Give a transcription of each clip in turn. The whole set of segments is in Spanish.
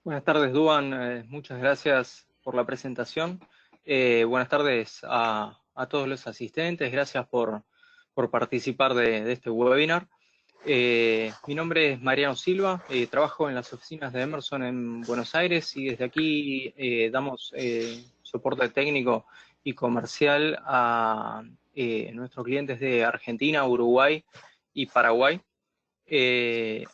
Buenas tardes, Duan. Muchas gracias por la presentación. Buenas tardes a todos los asistentes. Gracias por participar de este webinar. Mi nombre es Mariano Silva. Trabajo en las oficinas de Emerson en Buenos Aires y desde aquí damos soporte técnico y comercial a nuestros clientes de Argentina, Uruguay y Paraguay.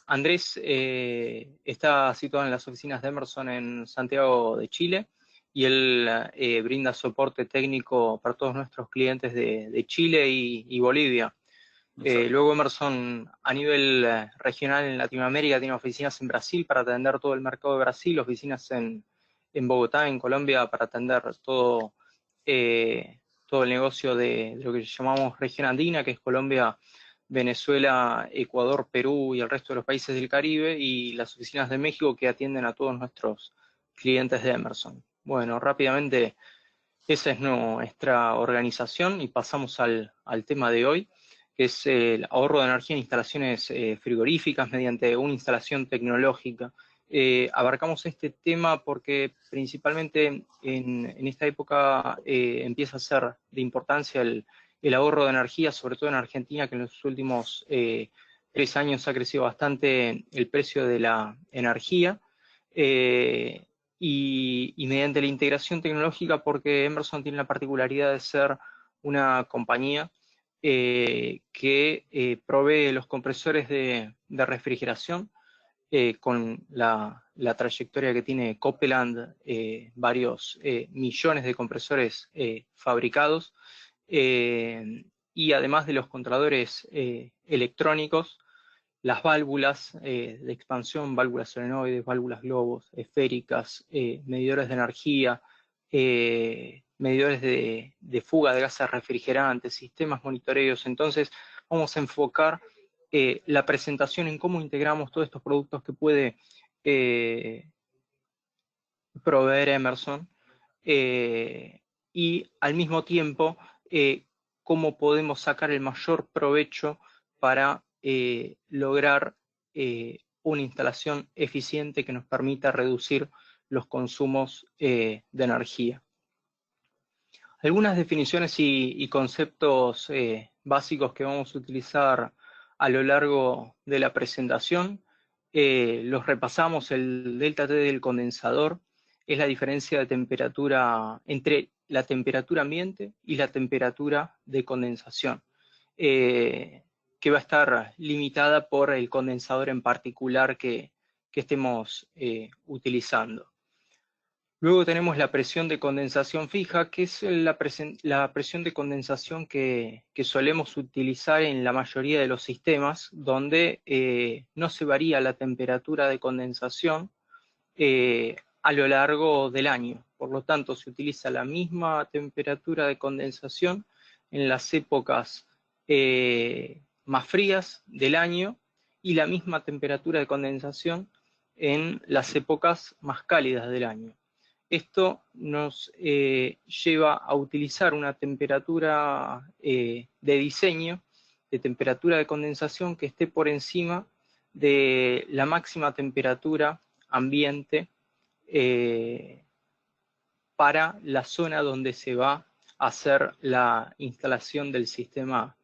Andrés está situado en las oficinas de Emerson en Santiago de Chile y él brinda soporte técnico para todos nuestros clientes de Chile y Bolivia. Luego Emerson a nivel regional en Latinoamérica tiene oficinas en Brasil para atender todo el mercado de Brasil, oficinas en Bogotá, en Colombia, para atender todo el negocio de lo que llamamos región andina, que es Colombia, Venezuela, Ecuador, Perú y el resto de los países del Caribe, y las oficinas de México que atienden a todos nuestros clientes de Emerson. Bueno, rápidamente, esa es nuestra organización y pasamos al tema de hoy, que es el ahorro de energía en instalaciones frigoríficas mediante una instalación tecnológica. Abarcamos este tema porque principalmente en esta época empieza a ser de importancia el ahorro de energía, sobre todo en Argentina, que en los últimos 3 años ha crecido bastante el precio de la energía. Y mediante la integración tecnológica, porque Emerson tiene la particularidad de ser una compañía que provee los compresores de refrigeración con la trayectoria que tiene Copeland, varios millones de compresores fabricados, y además de los controladores electrónicos, las válvulas de expansión, válvulas solenoides, válvulas globos, esféricas, medidores de energía, medidores de fuga de gases refrigerantes, sistemas monitoreos. Entonces vamos a enfocar la presentación en cómo integramos todos estos productos que puede proveer Emerson, y al mismo tiempo cómo podemos sacar el mayor provecho para lograr una instalación eficiente que nos permita reducir los consumos de energía. Algunas definiciones y conceptos básicos que vamos a utilizar a lo largo de la presentación. Los repasamos. El delta T del condensador es la diferencia de temperatura entre la temperatura ambiente y la temperatura de condensación, que va a estar limitada por el condensador en particular que estemos utilizando. Luego tenemos la presión de condensación fija, que es la presión de condensación que solemos utilizar en la mayoría de los sistemas, donde no se varía la temperatura de condensación a lo largo del año. Por lo tanto, se utiliza la misma temperatura de condensación en las épocas más frías del año y la misma temperatura de condensación en las épocas más cálidas del año. Esto nos lleva a utilizar una temperatura de diseño, de temperatura de condensación, que esté por encima de la máxima temperatura ambiente para la zona donde se va a hacer la instalación del sistema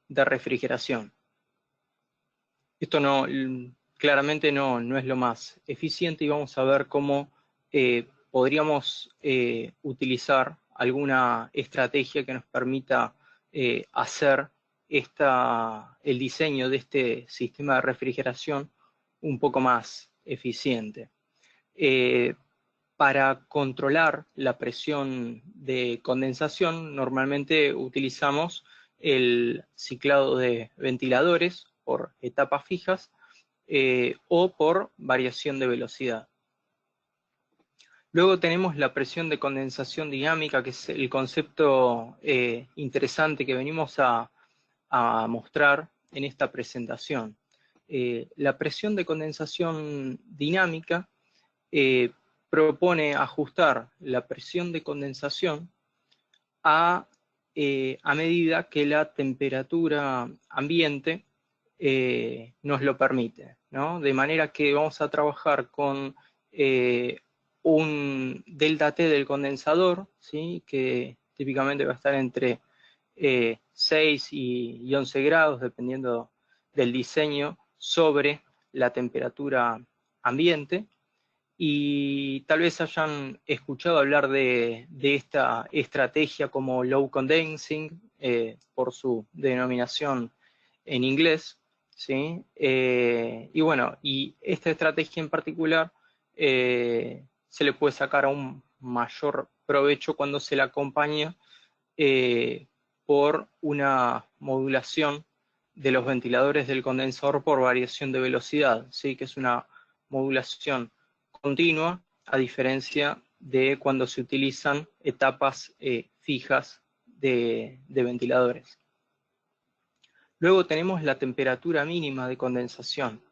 de refrigeración. Esto claramente no es lo más eficiente, y vamos a ver cómo podríamos utilizar alguna estrategia que nos permita hacer el diseño de este sistema de refrigeración un poco más eficiente. Para controlar la presión de condensación, normalmente utilizamos el ciclado de ventiladores por etapas fijas o por variación de velocidad. Luego tenemos la presión de condensación dinámica, que es el concepto interesante que venimos a mostrar en esta presentación. La presión de condensación dinámica propone ajustar la presión de condensación a medida que la temperatura ambiente nos lo permite, ¿no? De manera que vamos a trabajar con un delta T del condensador, ¿sí? Que típicamente va a estar entre 6 y 11 grados, dependiendo del diseño, sobre la temperatura ambiente. Y tal vez hayan escuchado hablar de esta estrategia como low condensing, por su denominación en inglés, ¿sí? Y bueno, y esta estrategia en particular se le puede sacar un mayor provecho cuando se la acompaña por una modulación de los ventiladores del condensador por variación de velocidad, ¿sí? Que es una modulación continua, a diferencia de cuando se utilizan etapas fijas de ventiladores. Luego tenemos la temperatura mínima de condensación.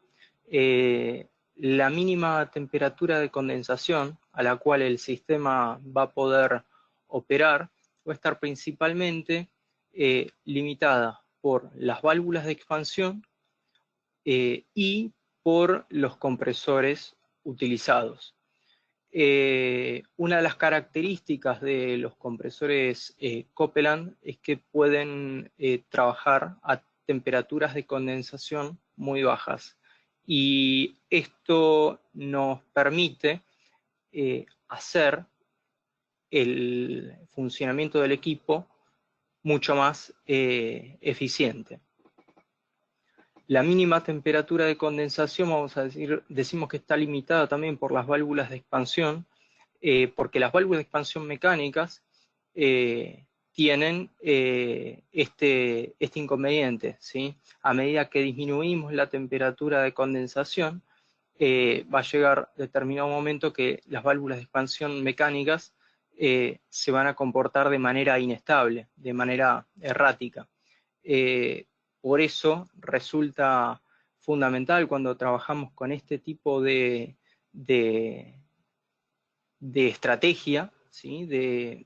La mínima temperatura de condensación a la cual el sistema va a poder operar va a estar principalmente limitada por las válvulas de expansión y por los compresores utilizados. Una de las características de los compresores Copeland es que pueden trabajar a temperaturas de condensación muy bajas, y esto nos permite hacer el funcionamiento del equipo mucho más eficiente. La mínima temperatura de condensación, vamos a decir, decimos que está limitada también por las válvulas de expansión, porque las válvulas de expansión mecánicas tienen este inconveniente, ¿sí? A medida que disminuimos la temperatura de condensación, va a llegar determinado momento que las válvulas de expansión mecánicas se van a comportar de manera inestable, de manera errática. Por eso resulta fundamental cuando trabajamos con este tipo de estrategia, ¿sí? De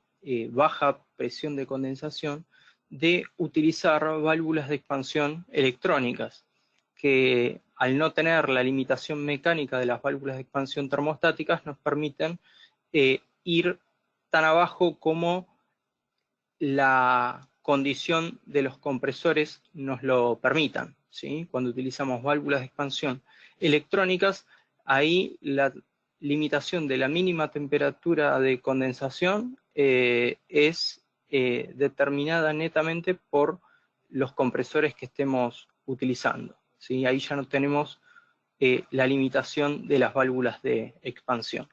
baja presión de condensación, de utilizar válvulas de expansión electrónicas, que al no tener la limitación mecánica de las válvulas de expansión termostáticas nos permiten ir tan abajo como la condición de los compresores nos lo permitan, ¿sí? Cuando utilizamos válvulas de expansión electrónicas, ahí la limitación de la mínima temperatura de condensación es determinada netamente por los compresores que estemos utilizando, ¿sí? Ahí ya no tenemos la limitación de las válvulas de expansión.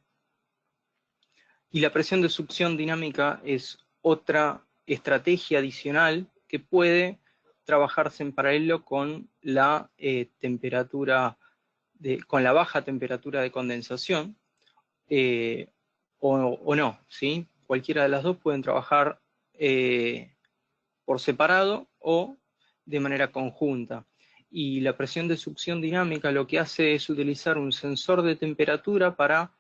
Y la presión de succión dinámica es otra estrategia adicional que puede trabajarse en paralelo con la con la baja temperatura de condensación, o no, ¿sí? Cualquiera de las dos pueden trabajar por separado o de manera conjunta. Y la presión de succión dinámica lo que hace es utilizar un sensor de temperatura para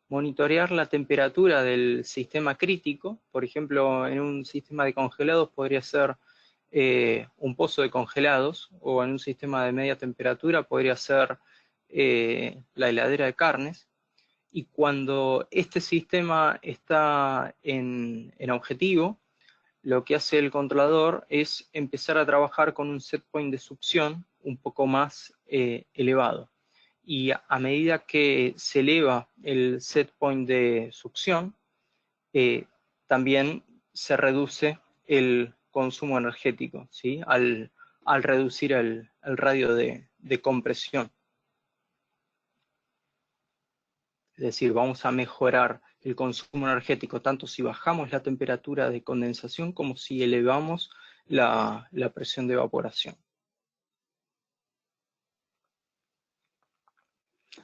monitorear la temperatura del sistema crítico. Por ejemplo, en un sistema de congelados podría ser un pozo de congelados, o en un sistema de media temperatura podría ser la heladera de carnes. Y cuando este sistema está en objetivo, lo que hace el controlador es empezar a trabajar con un set point de succión un poco más elevado. Y a medida que se eleva el set point de succión, también se reduce el consumo energético, ¿sí? Al reducir el radio de compresión. Es decir, vamos a mejorar el consumo energético tanto si bajamos la temperatura de condensación como si elevamos la presión de evaporación.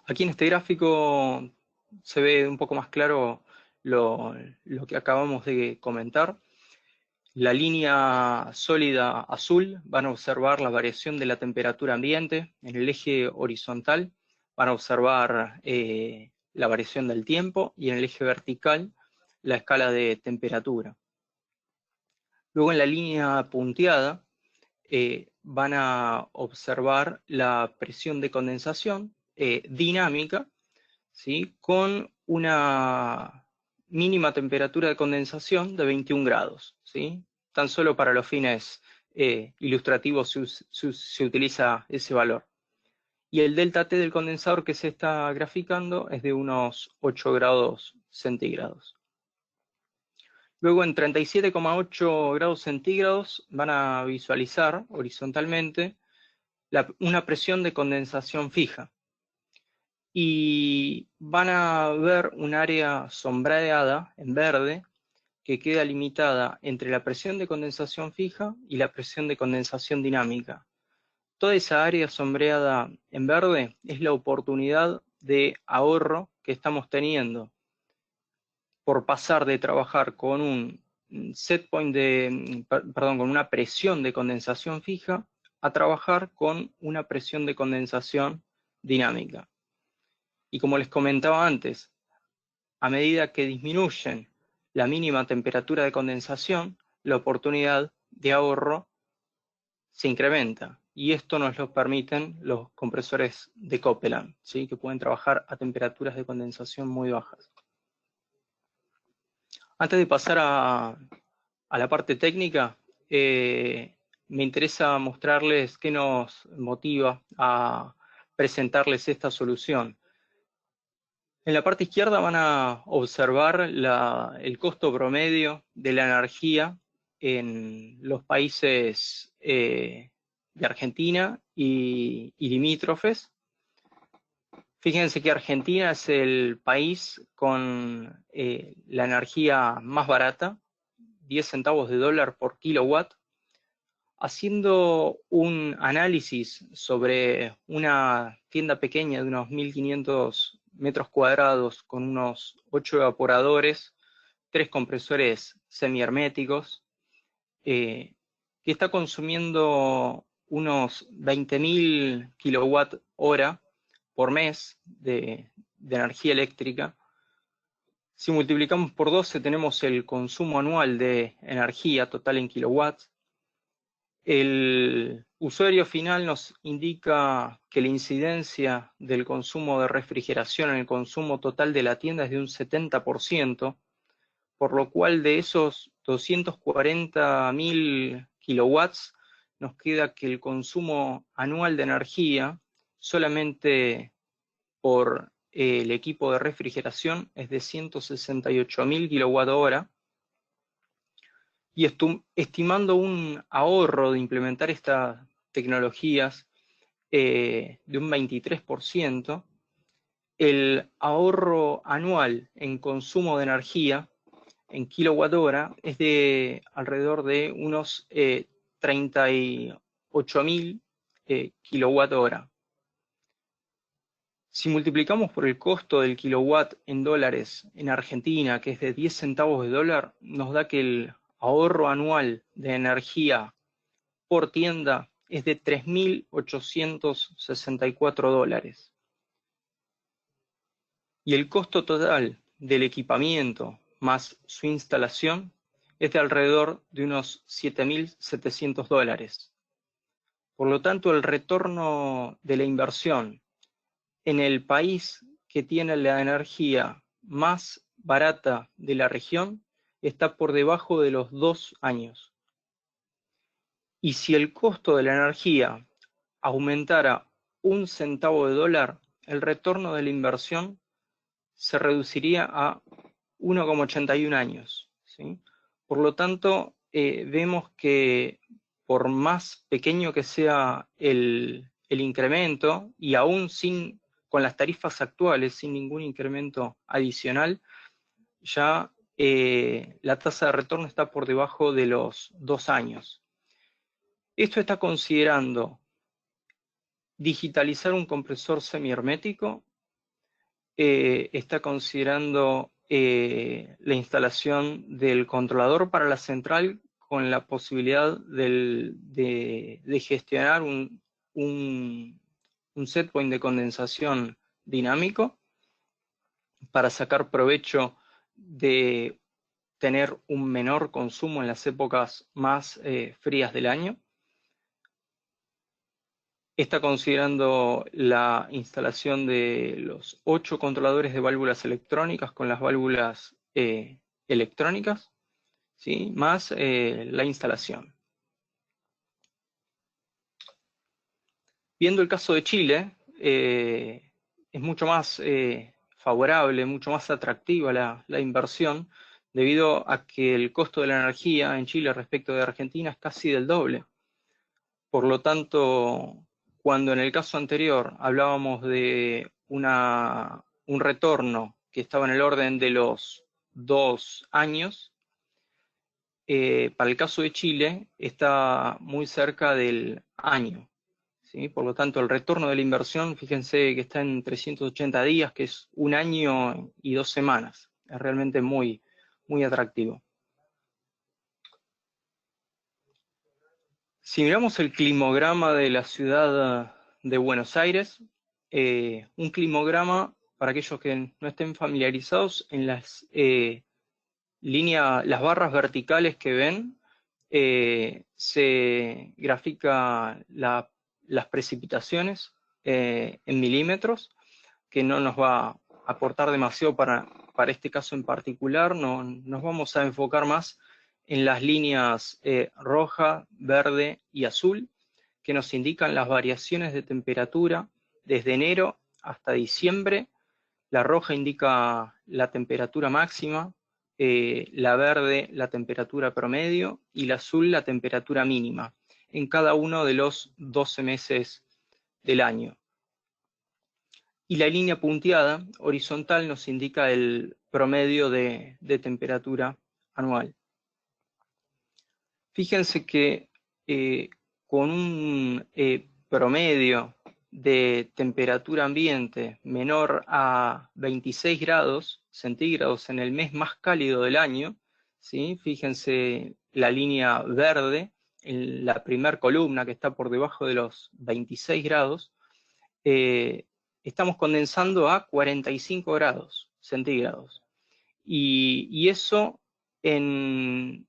Aquí en este gráfico se ve un poco más claro lo que acabamos de comentar. La línea sólida azul van a observar la variación de la temperatura ambiente. En el eje horizontal van a observar la variación del tiempo, y en el eje vertical la escala de temperatura. Luego en la línea punteada van a observar la presión de condensación dinámica, ¿sí? Con una mínima temperatura de condensación de 21 grados, ¿sí? Tan solo para los fines ilustrativos se utiliza ese valor. Y el delta T del condensador que se está graficando es de unos 8 grados centígrados. Luego en 37,8 grados centígrados van a visualizar horizontalmente una presión de condensación fija. Y van a ver un área sombreada en verde que queda limitada entre la presión de condensación fija y la presión de condensación dinámica. Toda esa área sombreada en verde es la oportunidad de ahorro que estamos teniendo por pasar de trabajar con un set point con una presión de condensación fija a trabajar con una presión de condensación dinámica. Y como les comentaba antes, a medida que disminuyen la mínima temperatura de condensación, la oportunidad de ahorro se incrementa. Y esto nos lo permiten los compresores de Copeland, ¿sí? Que pueden trabajar a temperaturas de condensación muy bajas. Antes de pasar a la parte técnica, me interesa mostrarles qué nos motiva a presentarles esta solución. En la parte izquierda van a observar el costo promedio de la energía en los países de Argentina y limítrofes. Fíjense que Argentina es el país con la energía más barata, 10 centavos de dólar por kilowatt. Haciendo un análisis sobre una tienda pequeña de unos 1.500 metros cuadrados con unos 8 evaporadores, 3 compresores semiherméticos, que está consumiendo unos 20.000 kilowatt hora por mes de energía eléctrica. Si multiplicamos por 12 tenemos el consumo anual de energía total en kilowatts. El usuario final nos indica que la incidencia del consumo de refrigeración en el consumo total de la tienda es de un 70%, por lo cual de esos 240.000 kilowatts nos queda que el consumo anual de energía solamente por el equipo de refrigeración es de 168.000 kWh, y estimando un ahorro de implementar estas tecnologías de un 23%, el ahorro anual en consumo de energía en kilowatt hora es de alrededor de unos 38.000 kilowatt hora. Si multiplicamos por el costo del kilowatt en dólares en Argentina, que es de 10 centavos de dólar, nos da que el ahorro anual de energía por tienda es de 3.864 dólares. Y el costo total del equipamiento más su instalación es de alrededor de unos 7.700 dólares. Por lo tanto, el retorno de la inversión en el país que tiene la energía más barata de la región está por debajo de los 2 años. Y si el costo de la energía aumentara un centavo de dólar, el retorno de la inversión se reduciría a 1,81 años, ¿sí? Por lo tanto, vemos que por más pequeño que sea el incremento, y aún con las tarifas actuales, sin ningún incremento adicional, ya la tasa de retorno está por debajo de los 2 años. Esto está considerando digitalizar un compresor semihermético, está considerando la instalación del controlador para la central con la posibilidad de gestionar un set point de condensación dinámico para sacar provecho de tener un menor consumo en las épocas más frías del año. Está considerando la instalación de los 8 controladores de válvulas electrónicas con las válvulas electrónicas, ¿sí? Más la instalación. Viendo el caso de Chile, es mucho más favorable, mucho más atractiva la inversión, debido a que el costo de la energía en Chile respecto de Argentina es casi del doble. Por lo tanto, cuando en el caso anterior hablábamos de un retorno que estaba en el orden de los 2 años, para el caso de Chile está muy cerca del año, ¿sí? Por lo tanto, el retorno de la inversión, fíjense que está en 380 días, que es 1 año y 2 semanas. Es realmente muy, muy atractivo. Si miramos el climograma de la ciudad de Buenos Aires, un climograma, para aquellos que no estén familiarizados, en las las barras verticales que ven, se grafica las precipitaciones en milímetros, que no nos va a aportar demasiado para este caso en particular. No, nos vamos a enfocar más en las líneas roja, verde y azul, que nos indican las variaciones de temperatura desde enero hasta diciembre. La roja indica la temperatura máxima, la verde la temperatura promedio y la azul la temperatura mínima, en cada uno de los 12 meses del año. Y la línea punteada horizontal nos indica el promedio de temperatura anual. Fíjense que con un promedio de temperatura ambiente menor a 26 grados centígrados en el mes más cálido del año, ¿sí? Fíjense la línea verde, en la primera columna que está por debajo de los 26 grados, estamos condensando a 45 grados centígrados. Y eso en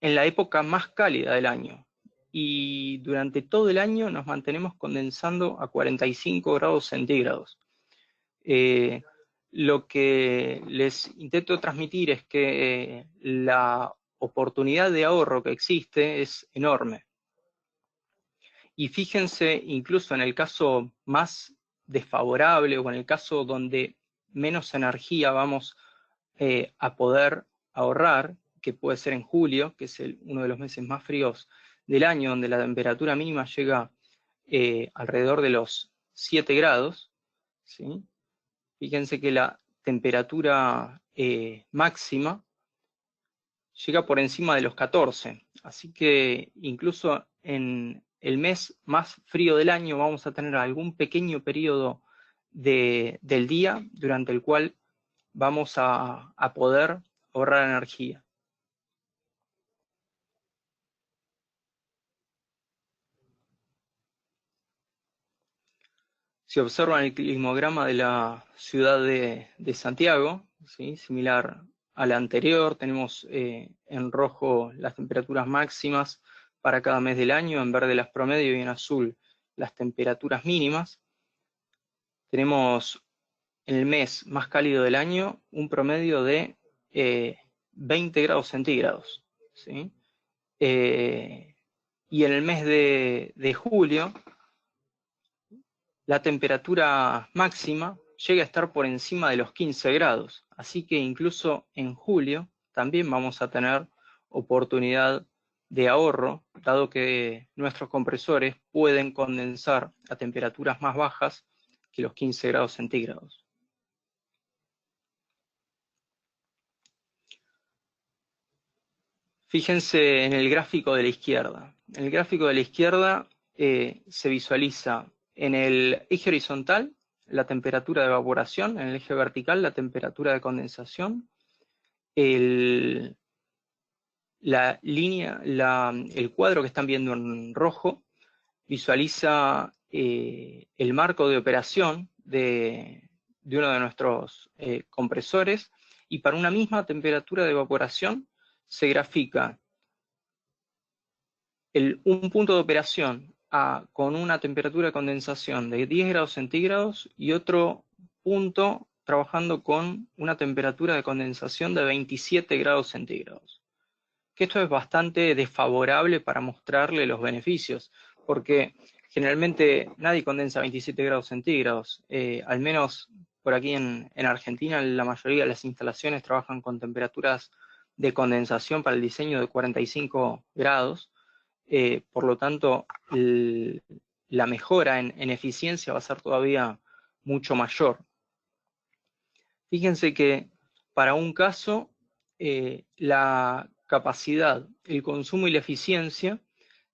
la época más cálida del año. Y durante todo el año nos mantenemos condensando a 45 grados centígrados. Lo que les intento transmitir es que la oportunidad de ahorro que existe es enorme. Y fíjense, incluso en el caso más desfavorable o en el caso donde menos energía vamos a poder ahorrar, que puede ser en julio, que es uno de los meses más fríos del año, donde la temperatura mínima llega alrededor de los 7 grados, ¿sí? Fíjense que la temperatura máxima llega por encima de los 14, así que incluso en el mes más frío del año vamos a tener algún pequeño periodo del día durante el cual vamos a poder ahorrar energía. Si observan el climograma de la ciudad de Santiago, ¿sí? Similar a la anterior, tenemos en rojo las temperaturas máximas para cada mes del año, en verde las promedio y en azul las temperaturas mínimas. Tenemos en el mes más cálido del año un promedio de 20 grados centígrados, ¿sí? Y en el mes de julio, la temperatura máxima llega a estar por encima de los 15 grados, así que incluso en julio también vamos a tener oportunidad de ahorro, dado que nuestros compresores pueden condensar a temperaturas más bajas que los 15 grados centígrados. Fíjense en el gráfico de la izquierda. En el gráfico de la izquierda se visualiza en el eje horizontal la temperatura de evaporación, en el eje vertical la temperatura de condensación, el cuadro que están viendo en rojo visualiza el marco de operación de uno de nuestros compresores, y para una misma temperatura de evaporación se grafica un punto de operación con una temperatura de condensación de 10 grados centígrados y otro punto trabajando con una temperatura de condensación de 27 grados centígrados. Que esto es bastante desfavorable para mostrarle los beneficios, porque generalmente nadie condensa a 27 grados centígrados, al menos por aquí en Argentina la mayoría de las instalaciones trabajan con temperaturas de condensación para el diseño de 45 grados, por lo tanto la mejora en eficiencia va a ser todavía mucho mayor. Fíjense que para un caso la capacidad, el consumo y la eficiencia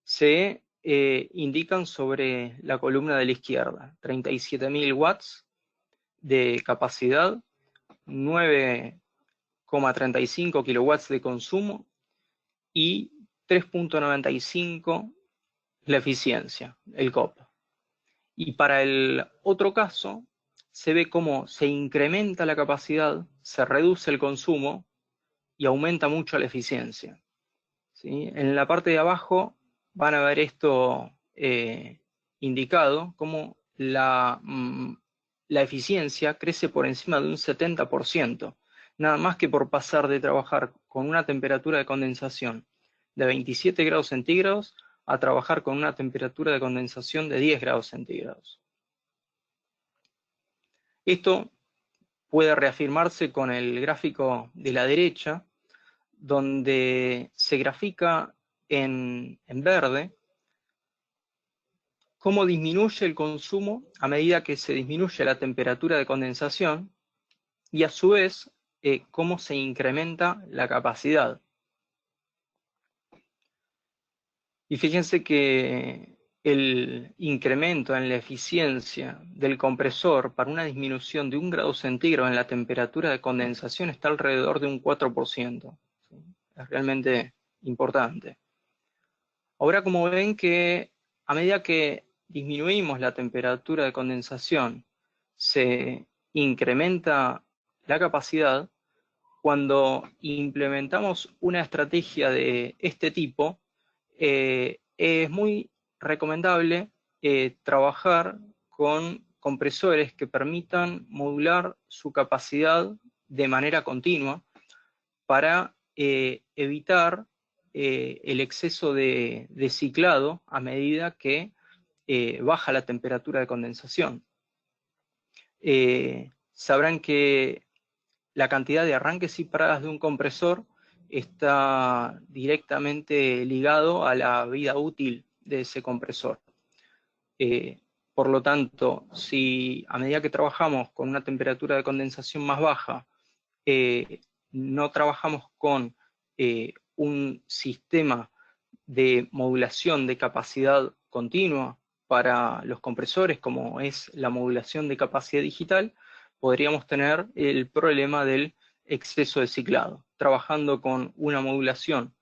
se indican sobre la columna de la izquierda. 37.000 watts de capacidad, 9,35 kilowatts de consumo y 3,95 la eficiencia, el COP. Y para el otro caso, se ve cómo se incrementa la capacidad, se reduce el consumo y aumenta mucho la eficiencia. ¿Sí? En la parte de abajo van a ver esto indicado, como la eficiencia crece por encima de un 70%, nada más que por pasar de trabajar con una temperatura de condensación de 27 grados centígrados a trabajar con una temperatura de condensación de 10 grados centígrados. Esto puede reafirmarse con el gráfico de la derecha, donde se grafica en verde cómo disminuye el consumo a medida que se disminuye la temperatura de condensación y a su vez cómo se incrementa la capacidad. Y fíjense que el incremento en la eficiencia del compresor para una disminución de 1 grado centígrado en la temperatura de condensación está alrededor de un 4%. ¿Sí? Es realmente importante. Ahora, como ven que a medida que disminuimos la temperatura de condensación, se incrementa la capacidad. Cuando implementamos una estrategia de este tipo, es muy recomendable trabajar con compresores que permitan modular su capacidad de manera continua para evitar el exceso de ciclado a medida que baja la temperatura de condensación. Sabrán que la cantidad de arranques y paradas de un compresor está directamente ligado a la vida útil de ese compresor. Por lo tanto, si a medida que trabajamos con una temperatura de condensación más baja, no trabajamos con un sistema de modulación de capacidad continua para los compresores, como es la modulación de capacidad digital, podríamos tener el problema del exceso de ciclado. Trabajando con una modulación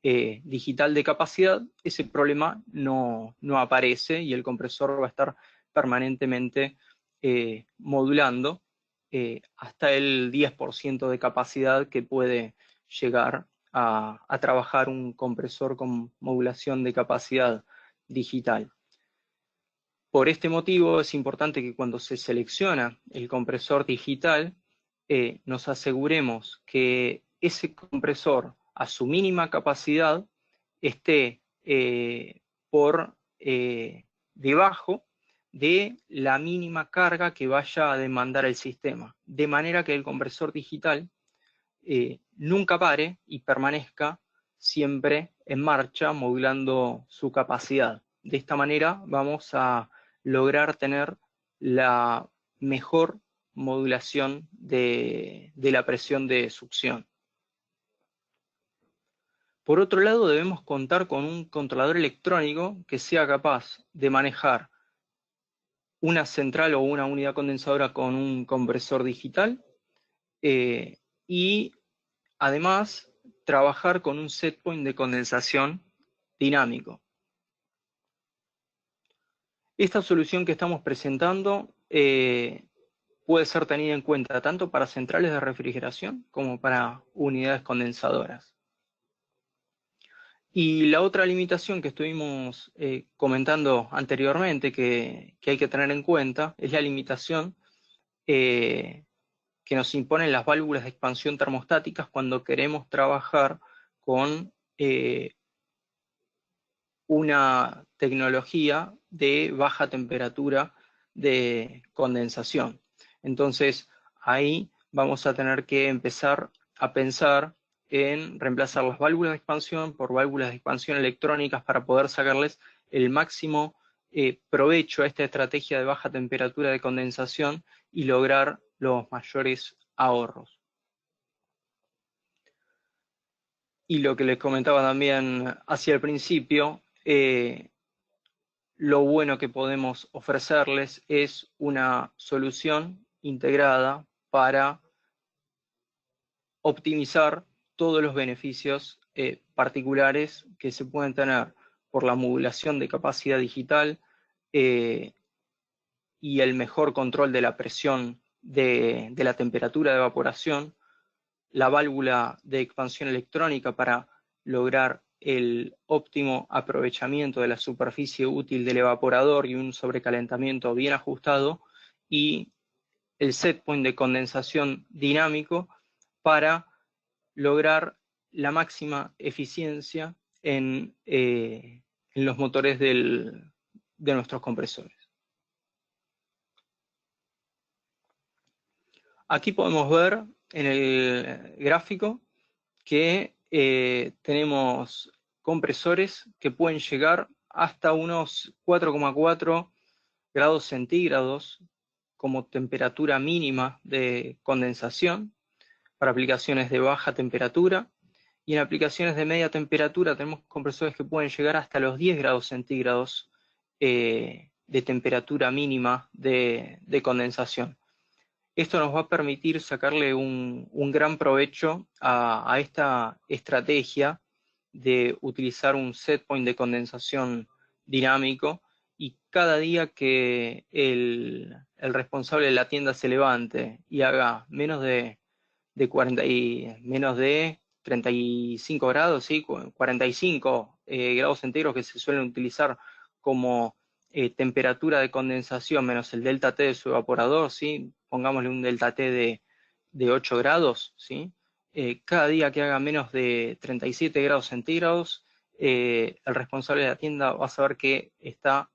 digital de capacidad, ese problema no aparece y el compresor va a estar permanentemente modulando hasta el 10% de capacidad que puede llegar a trabajar un compresor con modulación de capacidad digital. Por este motivo es importante que cuando se selecciona el compresor digital, nos aseguremos que ese compresor a su mínima capacidad esté por debajo de la mínima carga que vaya a demandar el sistema, de manera que el compresor digital nunca pare y permanezca siempre en marcha modulando su capacidad. De esta manera vamos a lograr tener la mejor modulación de la presión de succión. Por otro lado, debemos contar con un controlador electrónico que sea capaz de manejar una central o una unidad condensadora con un compresor digital y además trabajar con un set point de condensación dinámico. Esta solución que estamos presentando puede ser tenida en cuenta tanto para centrales de refrigeración como para unidades condensadoras. Y la otra limitación que estuvimos comentando anteriormente que hay que tener en cuenta es la limitación que nos imponen las válvulas de expansión termostáticas cuando queremos trabajar con una tecnología de baja temperatura de condensación. Entonces, ahí vamos a tener que empezar a pensar en reemplazar las válvulas de expansión por válvulas de expansión electrónicas para poder sacarles el máximo provecho a esta estrategia de baja temperatura de condensación y lograr los mayores ahorros. Y lo que les comentaba también hacia el principio, lo bueno que podemos ofrecerles es una solución integrada para optimizar todos los beneficios particulares que se pueden tener por la modulación de capacidad digital y el mejor control de la presión de la temperatura de evaporación, la válvula de expansión electrónica para lograr el óptimo aprovechamiento de la superficie útil del evaporador y un sobrecalentamiento bien ajustado, y el set point de condensación dinámico para lograr la máxima eficiencia en los motores de nuestros compresores. Aquí podemos ver en el gráfico que tenemos compresores que pueden llegar hasta unos 4,4 grados centígrados como temperatura mínima de condensación para aplicaciones de baja temperatura, y en aplicaciones de media temperatura tenemos compresores que pueden llegar hasta los 10 grados centígrados de temperatura mínima de condensación. Esto nos va a permitir sacarle un gran provecho a esta estrategia de utilizar un set point de condensación dinámico, y cada día que el responsable de la tienda se levante y haga menos de 35 grados, ¿sí? 45 grados centígrados que se suelen utilizar como temperatura de condensación menos el delta T de su evaporador, ¿sí? Pongámosle un delta T de 8 grados, ¿sí? Cada día que haga menos de 37 grados centígrados, el responsable de la tienda va a saber que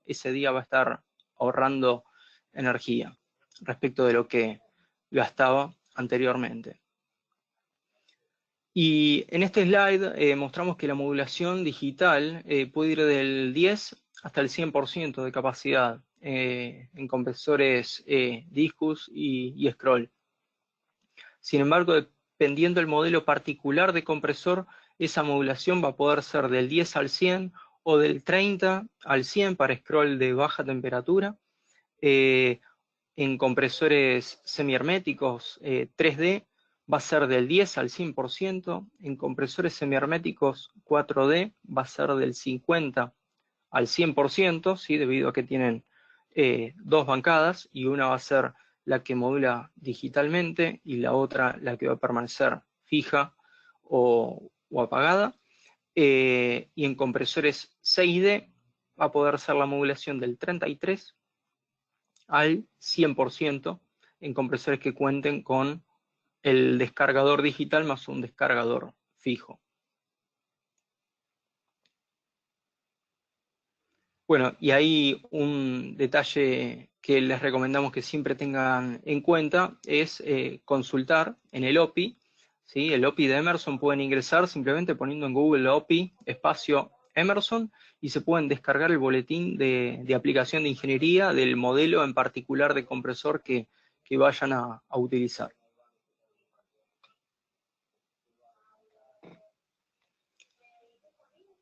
ese día va a estar ahorrando energía respecto de lo que gastaba anteriormente. Y en este slide mostramos que la modulación digital puede ir del 10 hasta el 100% de capacidad en compresores Discus y Scroll. Sin embargo, dependiendo del modelo particular de compresor, esa modulación va a poder ser del 10 al 100 o del 30 al 100 para Scroll de baja temperatura. En compresores semiherméticos 3D va a ser del 10 al 100%, en compresores semiherméticos 4D va a ser del 50 al 100%, ¿sí? Debido a que tienen dos bancadas, y una va a ser la que modula digitalmente y la otra la que va a permanecer fija o apagada. Y en compresores 6D va a poder ser la modulación del 33 al 100% en compresores que cuenten con el descargador digital más un descargador fijo. Bueno, y hay un detalle que les recomendamos que siempre tengan en cuenta, es consultar en el OPI, ¿sí? El OPI de Emerson. Pueden ingresar simplemente poniendo en Google OPI espacio Emerson y se pueden descargar el boletín de aplicación de ingeniería del modelo en particular de compresor que vayan a utilizar.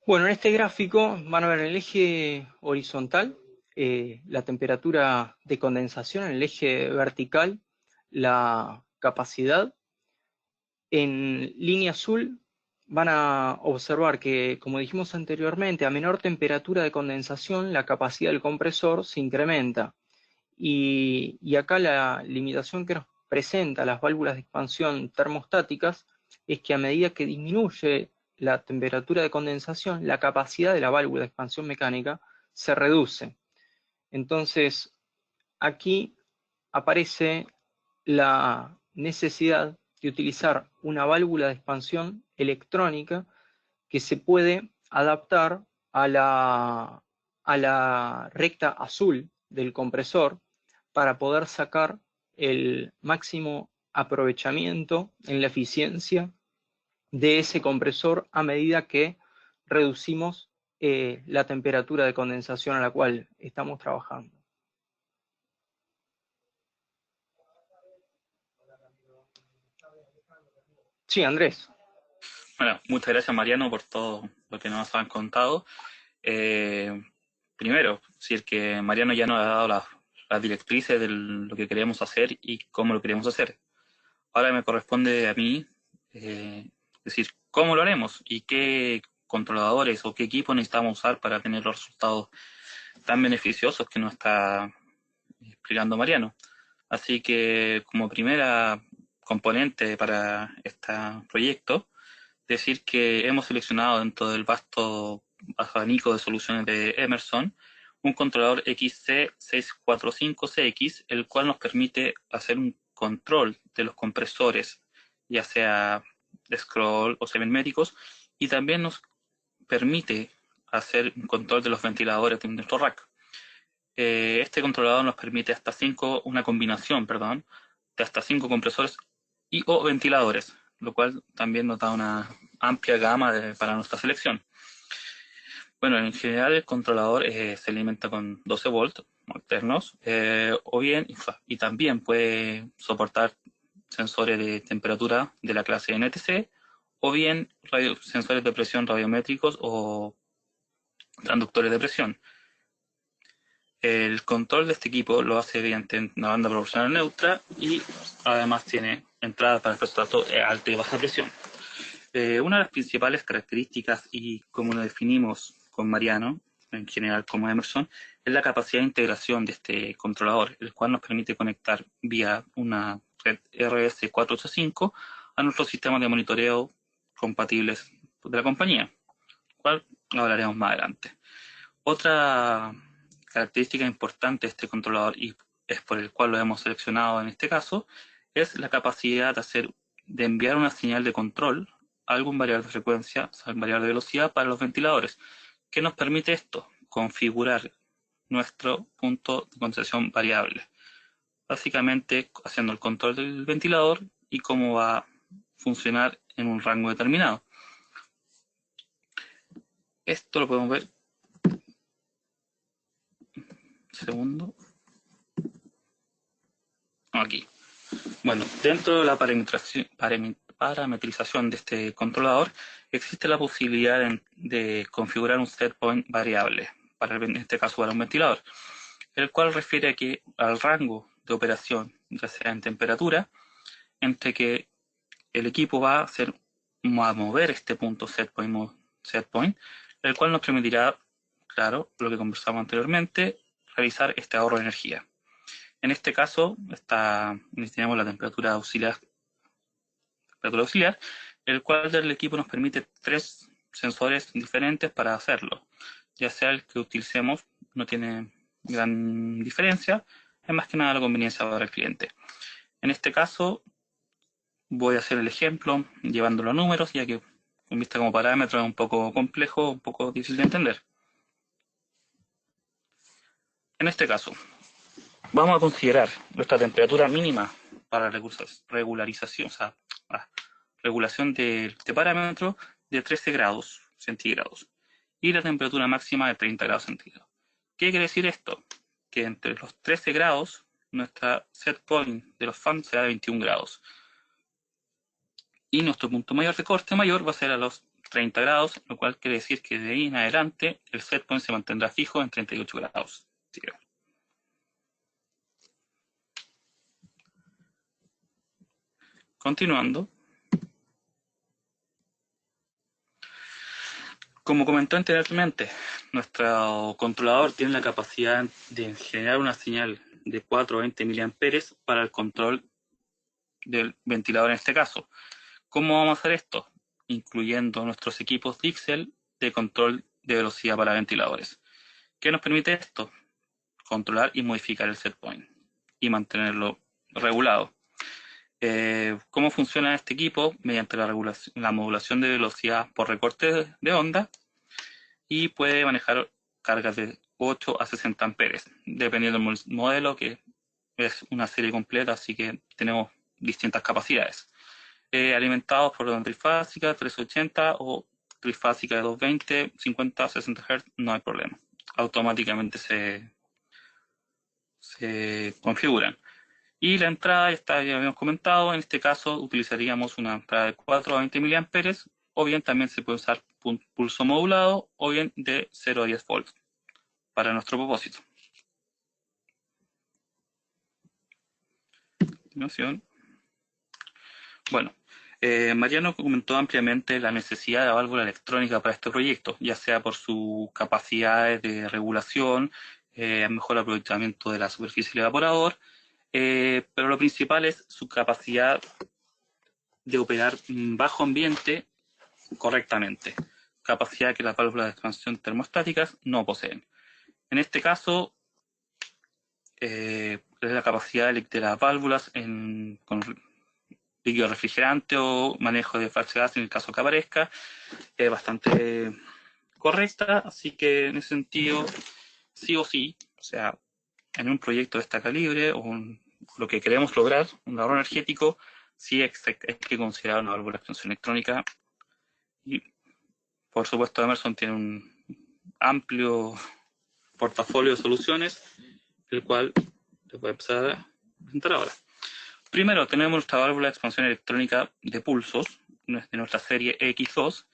Bueno, en este gráfico van a ver en el eje horizontal la temperatura de condensación, en el eje vertical la capacidad. En línea azul van a observar que, como dijimos anteriormente, a menor temperatura de condensación la capacidad del compresor se incrementa. Y acá la limitación que nos presenta las válvulas de expansión termostáticas es que a medida que disminuye la temperatura de condensación, la capacidad de la válvula de expansión mecánica se reduce. Entonces, aquí aparece la necesidad de utilizar una válvula de expansión electrónica que se puede adaptar a la recta azul del compresor para poder sacar el máximo aprovechamiento en la eficiencia de ese compresor a medida que reducimos la temperatura de condensación a la cual estamos trabajando. Sí, Andrés. Bueno, muchas gracias Mariano por todo lo que nos han contado. Primero, decir que Mariano ya nos ha dado las directrices de lo que queríamos hacer y cómo lo queríamos hacer. Ahora me corresponde a mí decir cómo lo haremos y qué controladores o qué equipo necesitamos usar para tener los resultados tan beneficiosos que nos está explicando Mariano. Así que como primera componente para este proyecto, decir que hemos seleccionado dentro del vasto abanico de soluciones de Emerson un controlador XC645CX, el cual nos permite hacer un control de los compresores, ya sea de scroll o semimétricos, y también nos permite hacer un control de los ventiladores de nuestro rack. Este controlador nos permite una combinación, de hasta 5 compresores y o ventiladores, lo cual también nos da una amplia gama para nuestra selección. Bueno, en general el controlador se alimenta con 12 volts alternos, o bien, y también puede soportar sensores de temperatura de la clase NTC, o bien sensores de presión radiométricos o transductores de presión. El control de este equipo lo hace mediante una banda proporcional neutra y además tiene entrada para el de alta y baja presión. Una de las principales características, y como lo definimos con Mariano, en general como Emerson, es la capacidad de integración de este controlador, el cual nos permite conectar vía una red RS485 a nuestros sistemas de monitoreo compatibles de la compañía, cual hablaremos más adelante. Otra característica importante de este controlador, y es por el cual lo hemos seleccionado en este caso, es la capacidad de enviar una señal de control a algún variador de frecuencia, o sea, variador de velocidad para los ventiladores. ¿Qué nos permite esto? Configurar nuestro punto de condensación variable. Básicamente haciendo el control del ventilador y cómo va a funcionar en un rango determinado. Esto lo podemos ver. Segundo. Aquí. Bueno, dentro de la parametrización de este controlador existe la posibilidad de configurar un set point variable, en este caso para un ventilador, el cual refiere al rango de operación, ya sea en temperatura, entre que el equipo va a mover este punto set point, el cual nos permitirá, claro, lo que conversamos anteriormente, realizar este ahorro de energía. En este caso, tenemos la temperatura auxiliar, el cual del equipo nos permite 3 sensores diferentes para hacerlo. Ya sea el que utilicemos, no tiene gran diferencia, es más que nada la conveniencia para el cliente. En este caso, voy a hacer el ejemplo llevándolo a números, ya que en vista como parámetro es un poco complejo, un poco difícil de entender. En este caso, vamos a considerar nuestra temperatura mínima para regularización, regulación de este parámetro de 13 grados centígrados y la temperatura máxima de 30 grados centígrados. ¿Qué quiere decir esto? Que entre los 13 grados, nuestra set point de los fans será de 21 grados. Y nuestro punto mayor de corte mayor va a ser a los 30 grados, lo cual quiere decir que de ahí en adelante el set point se mantendrá fijo en 38 grados. Continuando. Como comentó anteriormente, nuestro controlador tiene la capacidad de generar una señal de 420 mA para el control del ventilador en este caso. ¿Cómo vamos a hacer esto? incluyendo nuestros equipos Dixel de control de velocidad para ventiladores. ¿Qué nos permite esto? Controlar y modificar el set point y mantenerlo regulado. ¿Cómo funciona este equipo? Mediante la modulación de velocidad por recorte de onda, y puede manejar cargas de 8 a 60 amperes, dependiendo del modelo, que es una serie completa, así que tenemos distintas capacidades. Alimentados por onda trifásica 380 o trifásica de 220, 50, 60 Hz, no hay problema. Automáticamente se configuran. Y la entrada, ya habíamos comentado, en este caso utilizaríamos una entrada de 4 a 20 mA, o bien también se puede usar pulso modulado, o bien de 0 a 10 volts para nuestro propósito. Bueno, Mariano comentó ampliamente la necesidad de válvula electrónica para este proyecto, ya sea por sus capacidades de regulación, mejor aprovechamiento de la superficie del evaporador, pero lo principal es su capacidad de operar bajo ambiente correctamente, capacidad que las válvulas de expansión termostáticas no poseen. En este caso, es la capacidad de las válvulas con líquido refrigerante o manejo de fase gas en el caso que aparezca, es bastante correcta, así que en ese sentido, sí o sí, o sea, en un proyecto de este calibre o lo que queremos lograr, un ahorro energético, sí hay que considerar una válvula de expansión electrónica. Y por supuesto Emerson tiene un amplio portafolio de soluciones, el cual les voy a empezar a presentar ahora. Primero tenemos nuestra válvula de expansión electrónica de pulsos, de nuestra serie X2,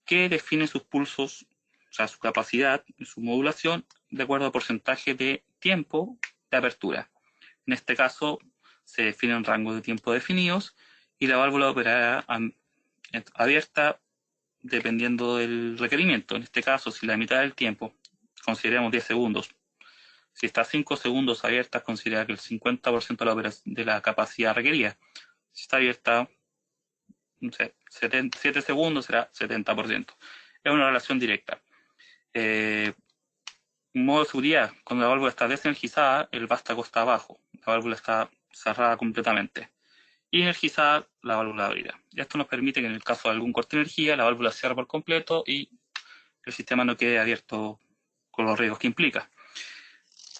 que define sus pulsos, o sea, su capacidad y su modulación de acuerdo al porcentaje de tiempo de apertura. En este caso se definen rangos de tiempo definidos y la válvula operará abierta dependiendo del requerimiento. En este caso, si la mitad del tiempo, consideramos 10 segundos, si está 5 segundos abierta, considera que el 50% de la capacidad requerida. Si está abierta, no sé, 7 segundos será 70%. Es una relación directa. Modo de seguridad, cuando la válvula está desenergizada, el vástago está abajo. La válvula está cerrada completamente. Y energizada, la válvula abrirá. Y esto nos permite que en el caso de algún corte de energía, la válvula cierre por completo y el sistema no quede abierto con los riesgos que implica.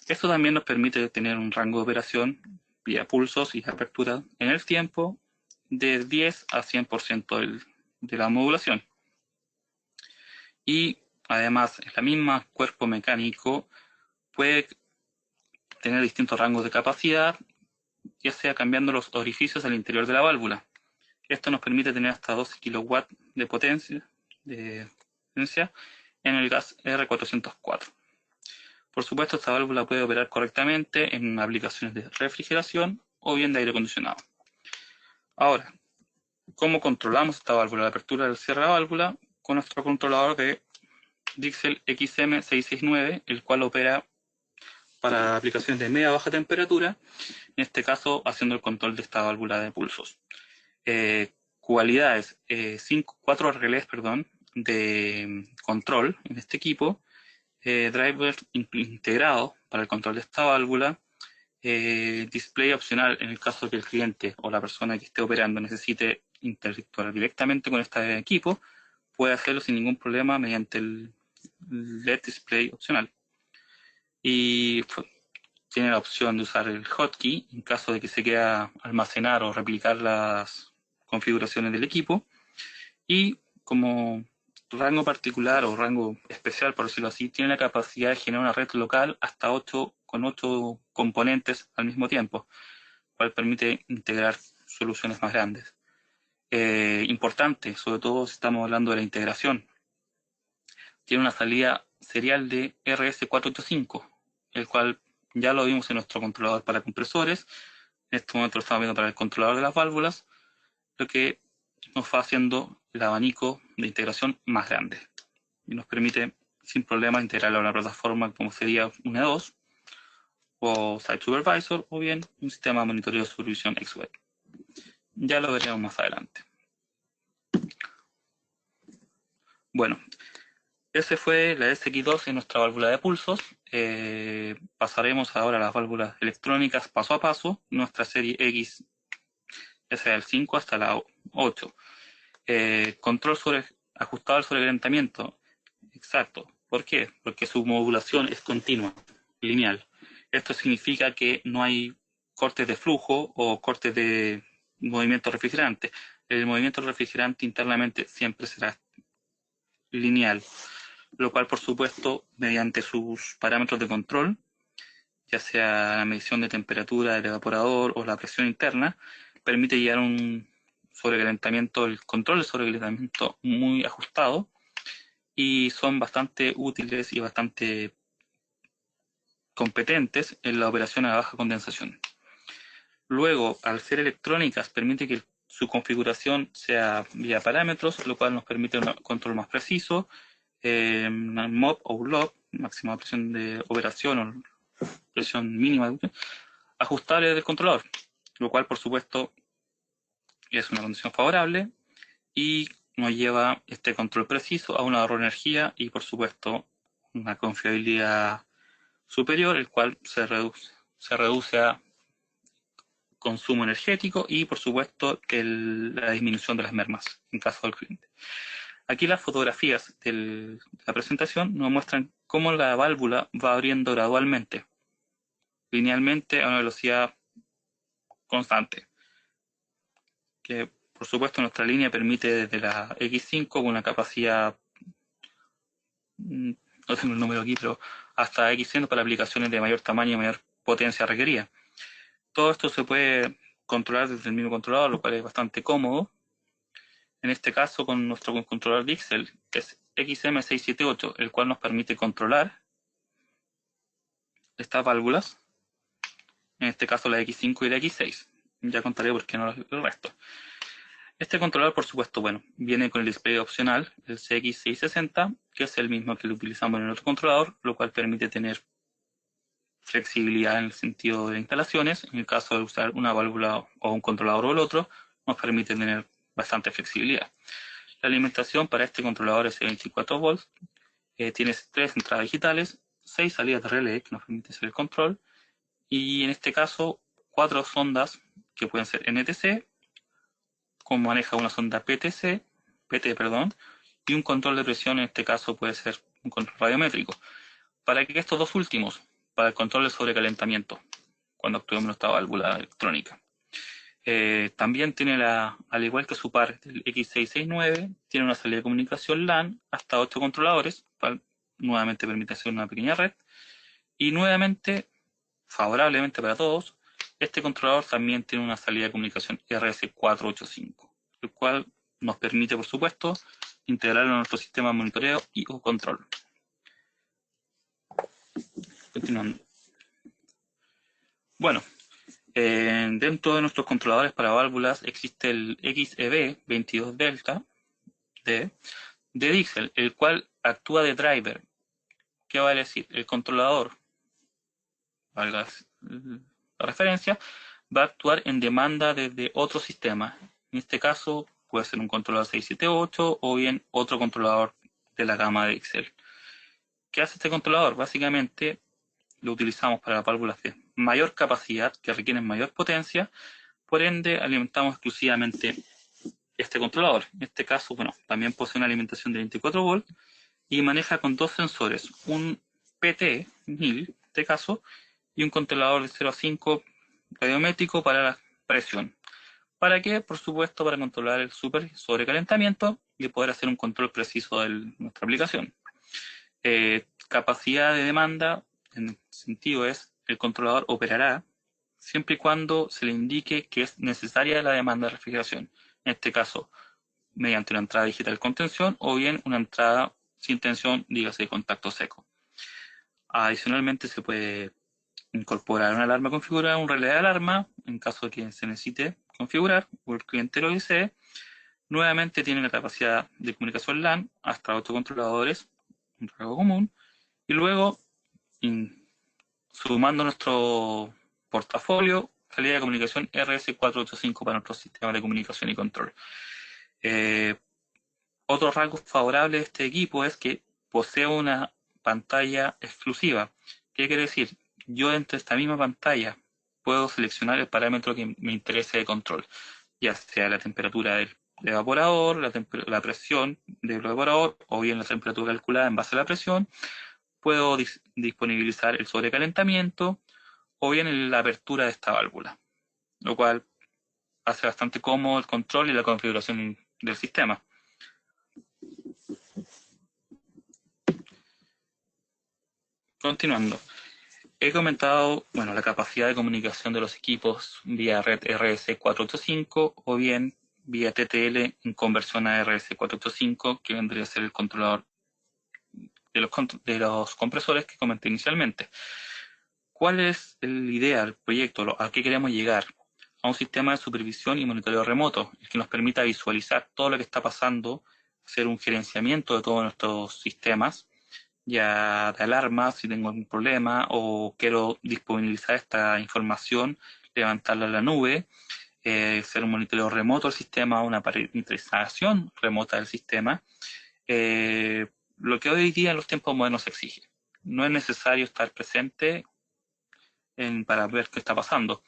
Esto también nos permite tener un rango de operación vía pulsos y apertura en el tiempo de 10 a 100% de la modulación. Y además, la misma cuerpo mecánico puede tener distintos rangos de capacidad, ya sea cambiando los orificios al interior de la válvula. Esto nos permite tener hasta 12 kW de potencia en el gas R404. Por supuesto, esta válvula puede operar correctamente en aplicaciones de refrigeración o bien de aire acondicionado. Ahora, ¿cómo controlamos esta válvula? La apertura del cierre de válvula con nuestro controlador de Dixel XM669, el cual opera para aplicaciones de media baja temperatura, en este caso haciendo el control de esta válvula de pulsos. Cualidades, 4 relés de control en este equipo, driver integrado para el control de esta válvula, display opcional en el caso que el cliente o la persona que esté operando necesite interactuar directamente con este equipo, puede hacerlo sin ningún problema mediante el LED display opcional. Y tiene la opción de usar el hotkey en caso de que se quiera almacenar o replicar las configuraciones del equipo. Y como rango particular o rango especial, por decirlo así, tiene la capacidad de generar una red local hasta 8 componentes al mismo tiempo, cual permite integrar soluciones más grandes. Importante, sobre todo si estamos hablando de la integración. Tiene una salida serial de RS485, el cual ya lo vimos en nuestro controlador para compresores. En este momento lo estamos viendo para el controlador de las válvulas, lo que nos va haciendo el abanico de integración más grande y nos permite sin problema integrarlo a una plataforma como sería un E2 o Site Supervisor o bien un sistema de monitoreo de supervisión XWeb. Ya lo veremos más adelante. Bueno, ese fue la SX2 en nuestra válvula de pulsos. Pasaremos ahora a las válvulas electrónicas paso a paso. Nuestra serie X, esa es el 5 hasta la 8. Control ajustado al sobrecalentamiento. Exacto. ¿Por qué? Porque su modulación es continua, lineal. Esto significa que no hay cortes de flujo o cortes de movimiento refrigerante. El movimiento refrigerante internamente siempre será lineal, lo cual por supuesto mediante sus parámetros de control, ya sea la medición de temperatura del evaporador o la presión interna, permite llegar a un sobrecalentamiento, el control del sobrecalentamiento muy ajustado, y son bastante útiles y bastante competentes en la operación a baja condensación. Luego, al ser electrónicas, permite que su configuración sea vía parámetros, lo cual nos permite un control más preciso, MOP o LOP, máxima presión de operación o presión mínima, ajustable del controlador, lo cual por supuesto es una condición favorable y nos lleva este control preciso a un ahorro de energía y por supuesto una confiabilidad superior, el cual se reduce a consumo energético y por supuesto la disminución de las mermas en caso del cliente. Aquí las fotografías de la presentación nos muestran cómo la válvula va abriendo gradualmente, linealmente a una velocidad constante, que por supuesto nuestra línea permite desde la X5 con una capacidad, no tengo el número aquí, pero hasta X100 para aplicaciones de mayor tamaño y mayor potencia requerida. Todo esto se puede controlar desde el mismo controlador, lo cual es bastante cómodo. En este caso con nuestro controlador Dixel, que es XM678, el cual nos permite controlar estas válvulas, en este caso la X5 y la X6. Ya contaré por qué no el resto. Este controlador, por supuesto, bueno, viene con el display opcional, el CX660, que es el mismo que lo utilizamos en el otro controlador, lo cual permite tener flexibilidad en el sentido de instalaciones. En el caso de usar una válvula o un controlador o el otro, nos permite tener bastante flexibilidad. La alimentación para este controlador es de 24 volts, tiene 3 entradas digitales, 6 salidas de relé que nos permite hacer el control, y en este caso 4 sondas que pueden ser NTC, como maneja una sonda PT, y un control de presión, en este caso puede ser un control radiométrico. Para que estos dos últimos, para el control del sobrecalentamiento, cuando actuemos nuestra válvula electrónica. También tiene, al igual que su par, el X669, tiene una salida de comunicación LAN hasta 8 controladores, cual nuevamente permite hacer una pequeña red. Y nuevamente, favorablemente para todos, este controlador también tiene una salida de comunicación RS485, el cual nos permite, por supuesto, integrarlo en nuestro sistema de monitoreo y o control. Continuando. Bueno, dentro de nuestros controladores para válvulas existe el XEB22 Delta de Dixel, el cual actúa de driver. ¿Qué va a decir? El controlador, valga la referencia, va a actuar en demanda desde otro sistema. En este caso puede ser un controlador 678 o bien otro controlador de la gama de Dixel. ¿Qué hace este controlador? Básicamente lo utilizamos para válvulas de mayor capacidad, que requieren mayor potencia, por ende alimentamos exclusivamente este controlador. En este caso, bueno, también posee una alimentación de 24 volts y maneja con dos sensores, un PT1000 en este caso, y un controlador de 0 a 5 radiométrico para la presión. ¿Para qué? Por supuesto, para controlar el sobrecalentamiento y poder hacer un control preciso de nuestra aplicación. Capacidad de demanda, en el sentido es, el controlador operará siempre y cuando se le indique que es necesaria la demanda de refrigeración. En este caso, mediante una entrada digital con tensión o bien una entrada sin tensión, dígase de contacto seco. Adicionalmente, se puede incorporar una alarma configurada, un relé de alarma, en caso de que se necesite configurar, o el cliente lo desee. Nuevamente tiene la capacidad de comunicación LAN hasta 8 controladores, un rango común, y luego, sumando nuestro portafolio, salida de comunicación RS485 para nuestro sistema de comunicación y control. Otro rasgo favorable de este equipo es que posee una pantalla exclusiva. ¿Qué quiere decir? Yo entre esta misma pantalla puedo seleccionar el parámetro que me interese de control, ya sea la temperatura del evaporador, la presión del evaporador o bien la temperatura calculada en base a la presión. Puedo disponibilizar el sobrecalentamiento o bien la apertura de esta válvula, lo cual hace bastante cómodo el control y la configuración del sistema. Continuando, he comentado la capacidad de comunicación de los equipos vía red RS485 o bien vía TTL en conversión a RS485, que vendría a ser el controlador de los compresores que comenté inicialmente. ¿Cuál es la idea del proyecto? ¿A qué queremos llegar? A un sistema de supervisión y monitoreo remoto, el que nos permita visualizar todo lo que está pasando, hacer un gerenciamiento de todos nuestros sistemas, ya de alarmas si tengo algún problema o quiero disponibilizar esta información, levantarla a la nube, hacer un monitoreo remoto del sistema, una parametrización remota del sistema, lo que hoy día en los tiempos modernos se exige. No es necesario estar presente para ver qué está pasando.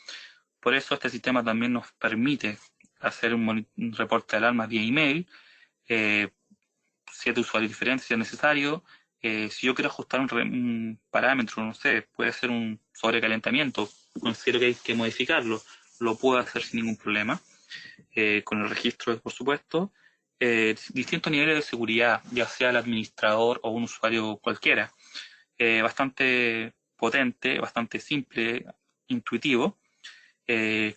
Por eso este sistema también nos permite hacer un reporte de alarmas vía email, 7 usuarios diferentes si es necesario. Si yo quiero ajustar un parámetro, no sé, puede ser un sobrecalentamiento, considero que hay que modificarlo, lo puedo hacer sin ningún problema, con el registro, por supuesto. Distintos niveles de seguridad, ya sea el administrador o un usuario cualquiera. Bastante potente, bastante simple, intuitivo.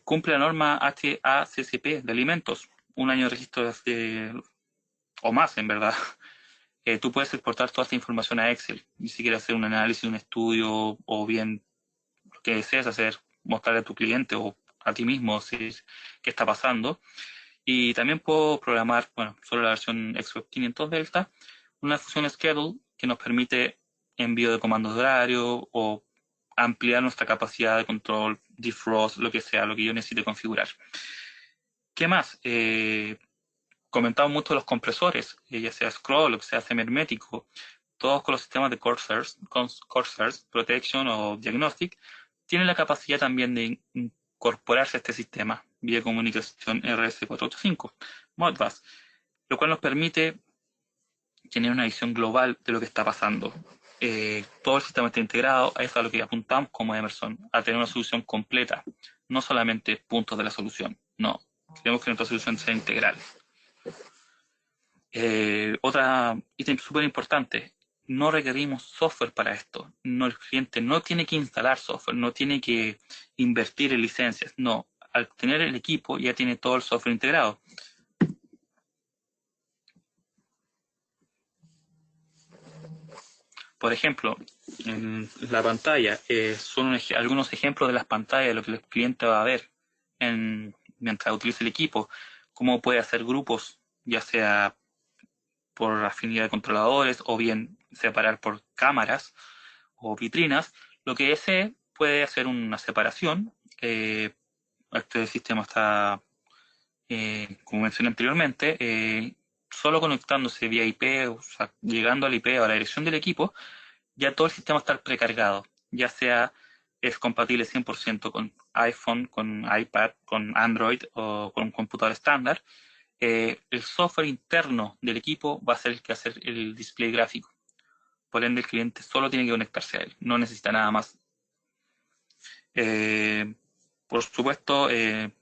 Cumple la norma HACCP de alimentos, un año de registro o más, en verdad. Tú puedes exportar toda esta información a Excel, ni siquiera hacer un análisis, un estudio, o bien lo que desees hacer, mostrarle a tu cliente o a ti mismo qué está pasando. Y también puedo programar, solo la versión Xweb 500 Delta, una función schedule que nos permite envío de comandos de horario o ampliar nuestra capacidad de control, defrost, lo que sea, lo que yo necesite configurar. ¿Qué más? Comentamos mucho de los compresores, ya sea scroll, o sea semihermético, todos con los sistemas de Corsair Protection o Diagnostic, tienen la capacidad también de incorporarse a este sistema vía comunicación RS485, Modbus, lo cual nos permite tener una visión global de lo que está pasando. Todo el sistema está integrado, a eso es a lo que apuntamos como Emerson, a tener una solución completa, no solamente puntos de la solución, no, queremos que nuestra solución sea integral. Otra ítem súper importante, no requerimos software para esto. No, el cliente no tiene que instalar software, no tiene que invertir en licencias. No, al tener el equipo ya tiene todo el software integrado. Por ejemplo, en la pantalla son algunos ejemplos de las pantallas de lo que el cliente va a ver mientras utiliza el equipo. Cómo puede hacer grupos, ya sea por afinidad de controladores o bien separar por cámaras o vitrinas, lo que desee puede hacer una separación. Este sistema está, como mencioné anteriormente, solo conectándose vía IP, o sea, llegando al IP o a la dirección del equipo, ya todo el sistema está precargado, ya sea es compatible 100% con iPhone, con iPad, con Android o con un computador estándar. El software interno del equipo va a ser el que hace el display gráfico. Por ende, el cliente solo tiene que conectarse a él, no necesita nada más. Por supuesto, que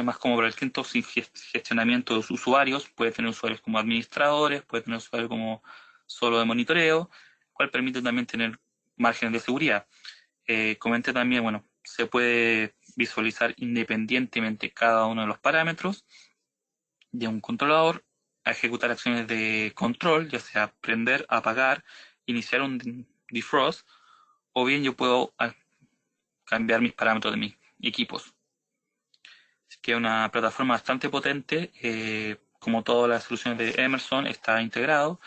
más como para el cliente, sin gestionamiento de los usuarios, puede tener usuarios como administradores, puede tener usuarios como solo de monitoreo, cual permite también tener márgenes de seguridad. Comenté también, se puede visualizar independientemente cada uno de los parámetros de un controlador, a ejecutar acciones de control, ya sea prender, apagar, iniciar un defrost, o bien yo puedo cambiar mis parámetros de mis equipos. Así que es una plataforma bastante potente, como todas las soluciones de Emerson, está integrado.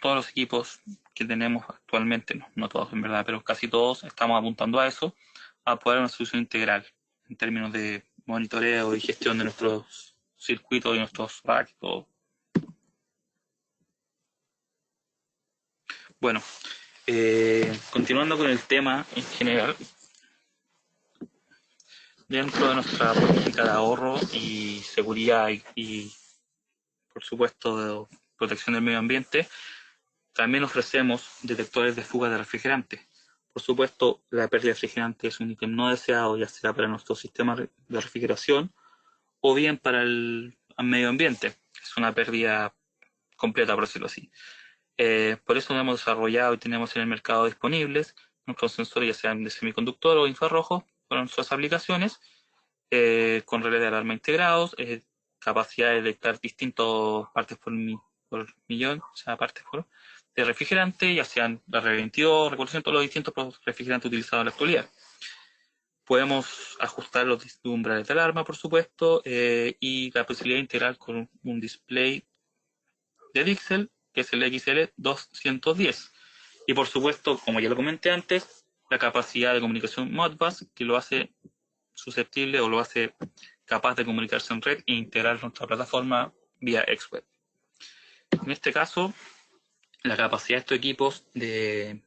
Todos los equipos que tenemos actualmente, no todos en verdad, pero casi todos estamos apuntando a eso, a poder una solución integral en términos de monitoreo y gestión de nuestros circuitos y nuestros racks, todo. Bueno, continuando con el tema en general, dentro de nuestra política de ahorro y seguridad y por supuesto, de protección del medio ambiente, también ofrecemos detectores de fuga de refrigerante. Por supuesto, la pérdida de refrigerante es un ítem no deseado, ya sea para nuestro sistema de refrigeración o bien para el medio ambiente. Es una pérdida completa, por decirlo así. Por eso hemos desarrollado y tenemos en el mercado disponibles nuestros sensores, ya sean de semiconductor o infrarrojo, para nuestras aplicaciones, con relés de alarma integrados, capacidad de detectar distintas partes por millón, o sea, partes de refrigerante, ya sean la R22, recuerden todos los distintos refrigerantes utilizados en la actualidad. Podemos ajustar los umbrales de alarma, por supuesto, y la posibilidad de integrar con un display de Dixel, que es el XL210. Y por supuesto, como ya lo comenté antes, la capacidad de comunicación Modbus, que lo hace susceptible o lo hace capaz de comunicarse en red e integrar nuestra plataforma vía XWeb. En este caso, la capacidad de estos equipos de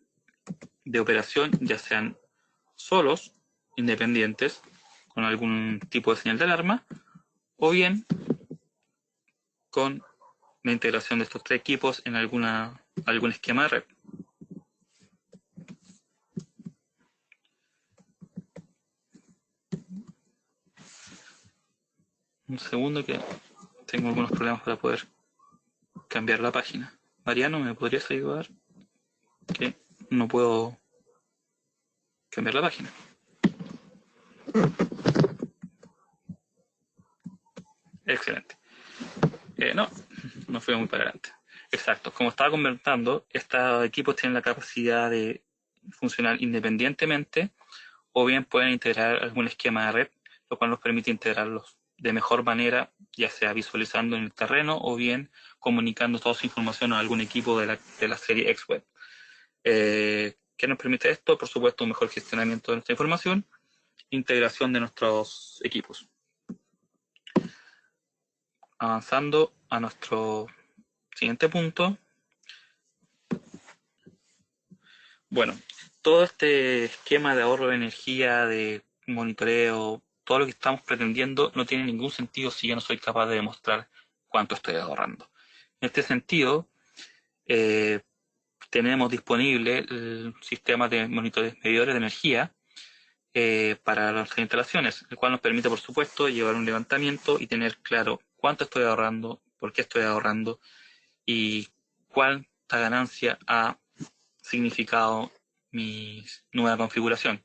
operación, ya sean solos, independientes, con algún tipo de señal de alarma, o bien con la integración de estos tres equipos en algún esquema de red. Un segundo que tengo algunos problemas para poder cambiar la página. Mariano, ¿me podrías ayudar? Que no puedo cambiar la página. Excelente. No fui muy para adelante. Exacto. Como estaba comentando, estos equipos tienen la capacidad de funcionar independientemente o bien pueden integrar algún esquema de red, lo cual nos permite integrarlos de mejor manera, ya sea visualizando en el terreno o bien comunicando toda su información a algún equipo de la serie XWeb. ¿Qué nos permite esto? Por supuesto, un mejor gestionamiento de nuestra información, integración de nuestros equipos. Avanzando a nuestro siguiente punto. Bueno, todo este esquema de ahorro de energía, de monitoreo, todo lo que estamos pretendiendo no tiene ningún sentido si yo no soy capaz de demostrar cuánto estoy ahorrando. En este sentido, tenemos disponible el sistema de monitores medidores de energía para nuestras instalaciones, el cual nos permite, por supuesto, llevar un levantamiento y tener claro cuánto estoy ahorrando, por qué estoy ahorrando y cuánta ganancia ha significado mi nueva configuración.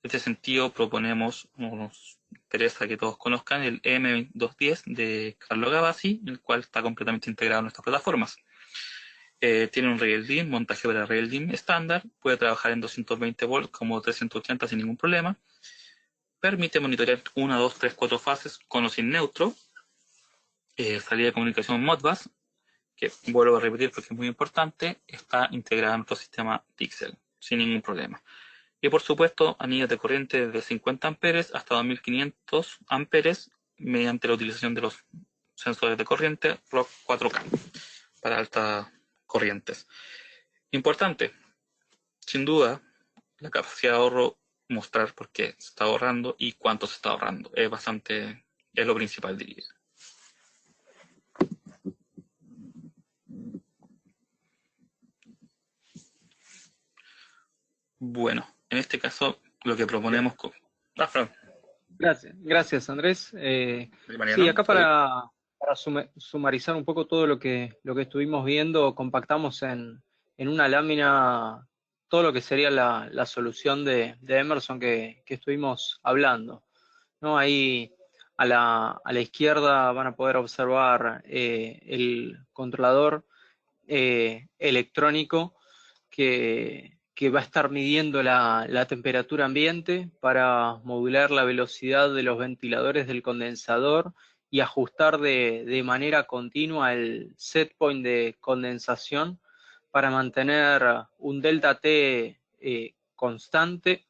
En este sentido, proponemos, nos interesa que todos conozcan el M210 de Carlo Gavazzi, el cual está completamente integrado en nuestras plataformas. Tiene un rail DIMM, montaje para rail DIMM estándar, puede trabajar en 220 volts como 380 sin ningún problema. Permite monitorear 1, 2, 3, 4 fases con o sin neutro. Salida de comunicación Modbus, que vuelvo a repetir porque es muy importante, está integrada en nuestro sistema Dixel sin ningún problema. Y por supuesto, anillos de corriente de 50 amperes hasta 2500 amperes mediante la utilización de los sensores de corriente ROC 4K para altas corrientes. Importante, sin duda, la capacidad de ahorro, mostrar por qué se está ahorrando y cuánto se está ahorrando. Es lo principal, diría. Bueno, en este caso, lo que proponemos... Gracias Andrés. Sí, acá para sumarizar un poco todo lo que estuvimos viendo, compactamos en una lámina todo lo que sería la solución de Emerson que estuvimos hablando, ¿no? Ahí a la izquierda van a poder observar el controlador electrónico que va a estar midiendo la temperatura ambiente para modular la velocidad de los ventiladores del condensador y ajustar de manera continua el set point de condensación para mantener un delta T constante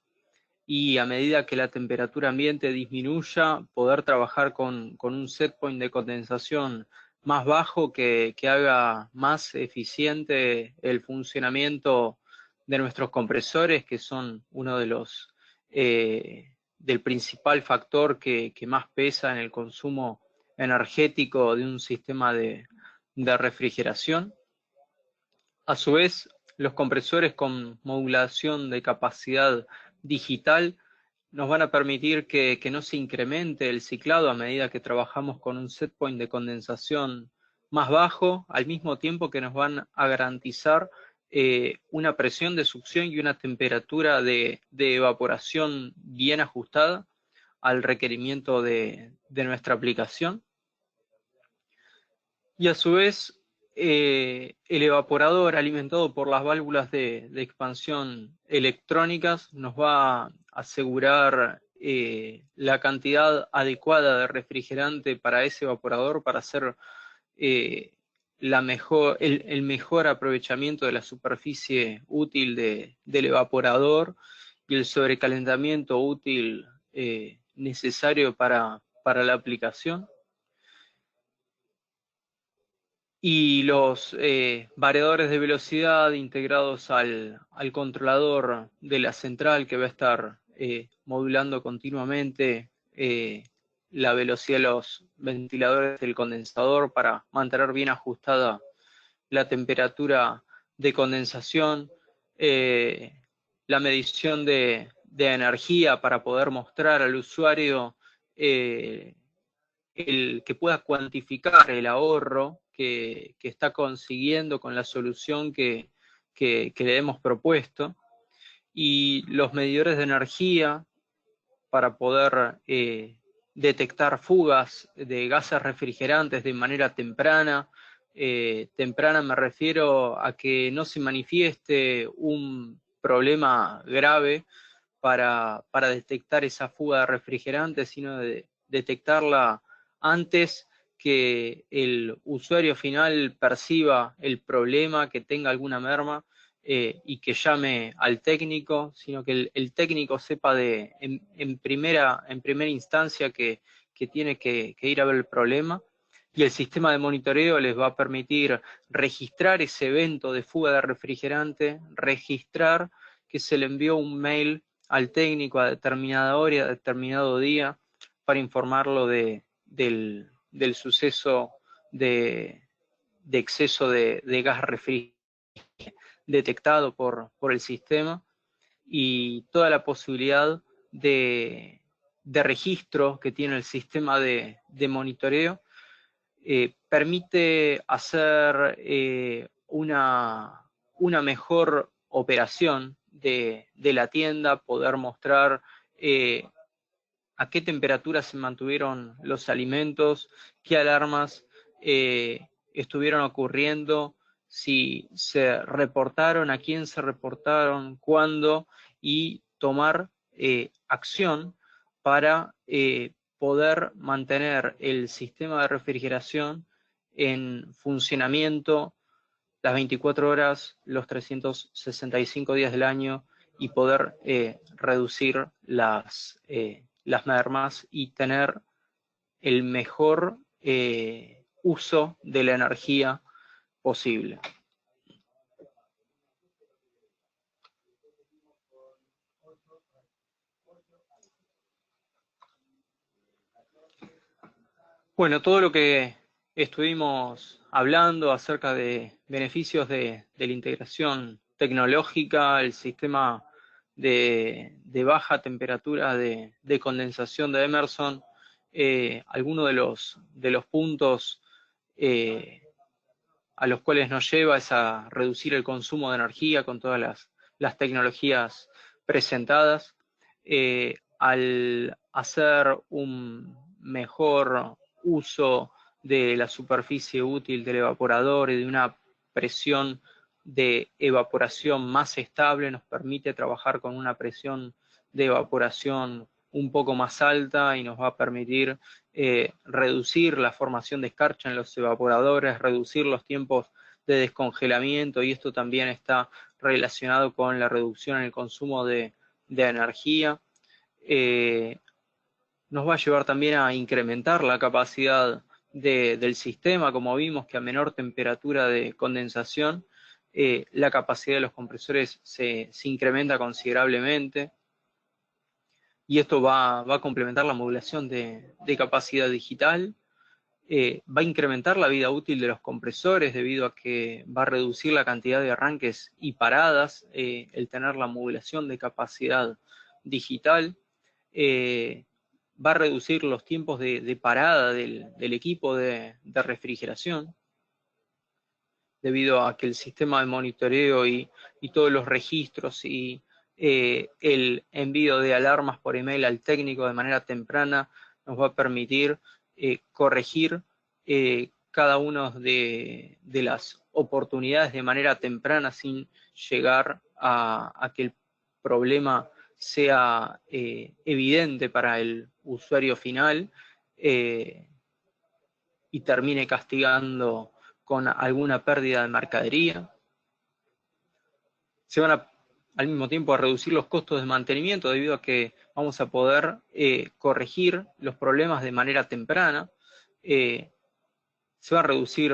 y a medida que la temperatura ambiente disminuya, poder trabajar con un set point de condensación más bajo que haga más eficiente el funcionamiento de nuestros compresores, que son uno de los del principal factor que más pesa en el consumo energético de un sistema de refrigeración. A su vez, los compresores con modulación de capacidad digital nos van a permitir que no se incremente el ciclado a medida que trabajamos con un set point de condensación más bajo, al mismo tiempo que nos van a garantizar una presión de succión y una temperatura de evaporación bien ajustada al requerimiento de nuestra aplicación. Y a su vez, el evaporador alimentado por las válvulas de expansión electrónicas nos va a asegurar la cantidad adecuada de refrigerante para ese evaporador para hacer el mejor aprovechamiento de la superficie útil del evaporador y el sobrecalentamiento útil necesario para la aplicación. Y los variadores de velocidad integrados al controlador de la central, que va a estar modulando continuamente la velocidad de los ventiladores del condensador para mantener bien ajustada la temperatura de condensación, la medición de energía para poder mostrar al usuario que pueda cuantificar el ahorro que está consiguiendo con la solución que le hemos propuesto, y los medidores de energía para poder detectar fugas de gases refrigerantes de manera temprana. Temprana me refiero a que no se manifieste un problema grave para detectar esa fuga de refrigerante, sino de detectarla antes que el usuario final perciba el problema, que tenga alguna merma y que llame al técnico, sino que el técnico sepa en primera instancia que tiene que ir a ver el problema, y el sistema de monitoreo les va a permitir registrar ese evento de fuga de refrigerante, registrar que se le envió un mail al técnico a determinada hora y a determinado día para informarlo del suceso de exceso de gas refrigerante detectado por el sistema, y toda la posibilidad de registro que tiene el sistema de monitoreo permite hacer una mejor operación de la tienda, poder mostrar a qué temperatura se mantuvieron los alimentos, qué alarmas estuvieron ocurriendo, si se reportaron, a quién se reportaron, cuándo, y tomar acción para poder mantener el sistema de refrigeración en funcionamiento las 24 horas, los 365 días del año, y poder reducir las mermas y tener el mejor uso de la energía posible. Bueno, todo lo que estuvimos hablando acerca de beneficios de la integración tecnológica, el sistema de baja temperatura de condensación de Emerson, algunos de los puntos a los cuales nos lleva es a reducir el consumo de energía con todas las tecnologías presentadas, al hacer un mejor uso de la superficie útil del evaporador y de una presión de evaporación más estable, nos permite trabajar con una presión de evaporación un poco más alta y nos va a permitir reducir la formación de escarcha en los evaporadores, reducir los tiempos de descongelamiento, y esto también está relacionado con la reducción en el consumo de energía. nos va a llevar también a incrementar la capacidad del sistema, como vimos que a menor temperatura de condensación, la capacidad de los compresores se incrementa considerablemente, y esto va a complementar la modulación de capacidad digital. Va a incrementar la vida útil de los compresores debido a que va a reducir la cantidad de arranques y paradas, el tener la modulación de capacidad digital. Va a reducir los tiempos de parada del equipo de refrigeración, debido a que el sistema de monitoreo y todos los registros y el envío de alarmas por email al técnico de manera temprana nos va a permitir corregir cada una de las oportunidades de manera temprana sin llegar a que el problema sea evidente para el usuario final y termine castigando con alguna pérdida de mercadería. Se van al mismo tiempo a reducir los costos de mantenimiento debido a que vamos a poder corregir los problemas de manera temprana. Se van a reducir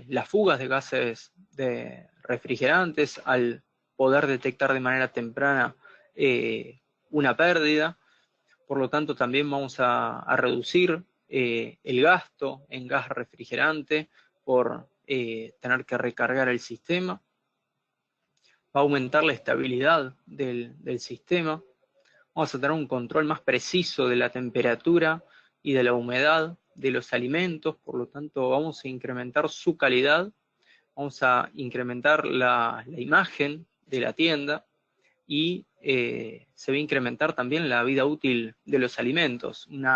las fugas de gases de refrigerantes al poder detectar de manera temprana una pérdida. Por lo tanto, también vamos a reducir el gasto en gas refrigerante por tener que recargar el sistema. Va a aumentar la estabilidad del sistema. Vamos a tener un control más preciso de la temperatura y de la humedad de los alimentos, por lo tanto vamos a incrementar su calidad, vamos a incrementar la imagen de la tienda y se va a incrementar también la vida útil de los alimentos. Un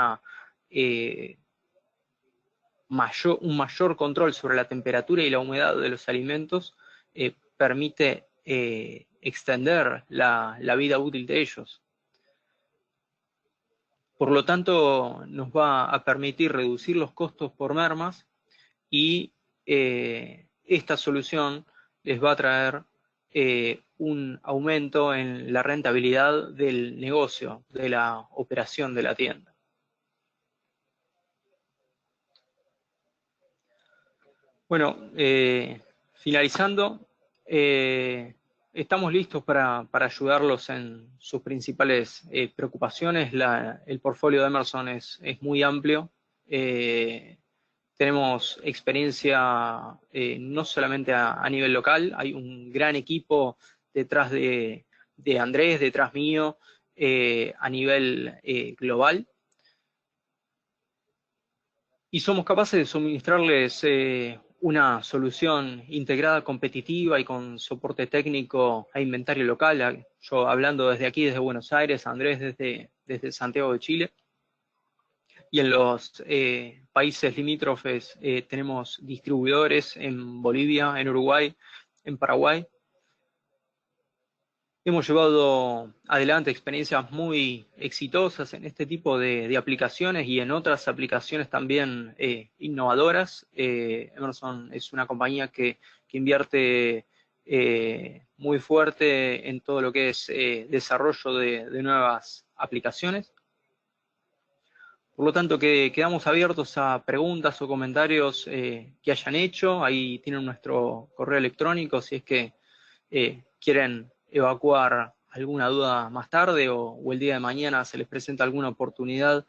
mayor control sobre la temperatura y la humedad de los alimentos permite extender la vida útil de ellos. Por lo tanto, nos va a permitir reducir los costos por mermas y esta solución les va a traer un aumento en la rentabilidad del negocio, de la operación de la tienda. Bueno, finalizando, estamos listos para ayudarlos en sus principales preocupaciones. El portfolio de Emerson es muy amplio. Tenemos experiencia no solamente a nivel local, hay un gran equipo detrás de Andrés, detrás mío, a nivel global. Y somos capaces de suministrarles una solución integrada, competitiva y con soporte técnico e inventario local. Yo hablando desde aquí, desde Buenos Aires, Andrés desde Santiago de Chile. Y en los países limítrofes tenemos distribuidores en Bolivia, en Uruguay, en Paraguay. Hemos llevado adelante experiencias muy exitosas en este tipo de aplicaciones y en otras aplicaciones también innovadoras. Emerson es una compañía que invierte muy fuerte en todo lo que es desarrollo de nuevas aplicaciones. Por lo tanto, quedamos abiertos a preguntas o comentarios que hayan hecho. Ahí tienen nuestro correo electrónico si es que quieren evacuar alguna duda más tarde o el día de mañana se les presenta alguna oportunidad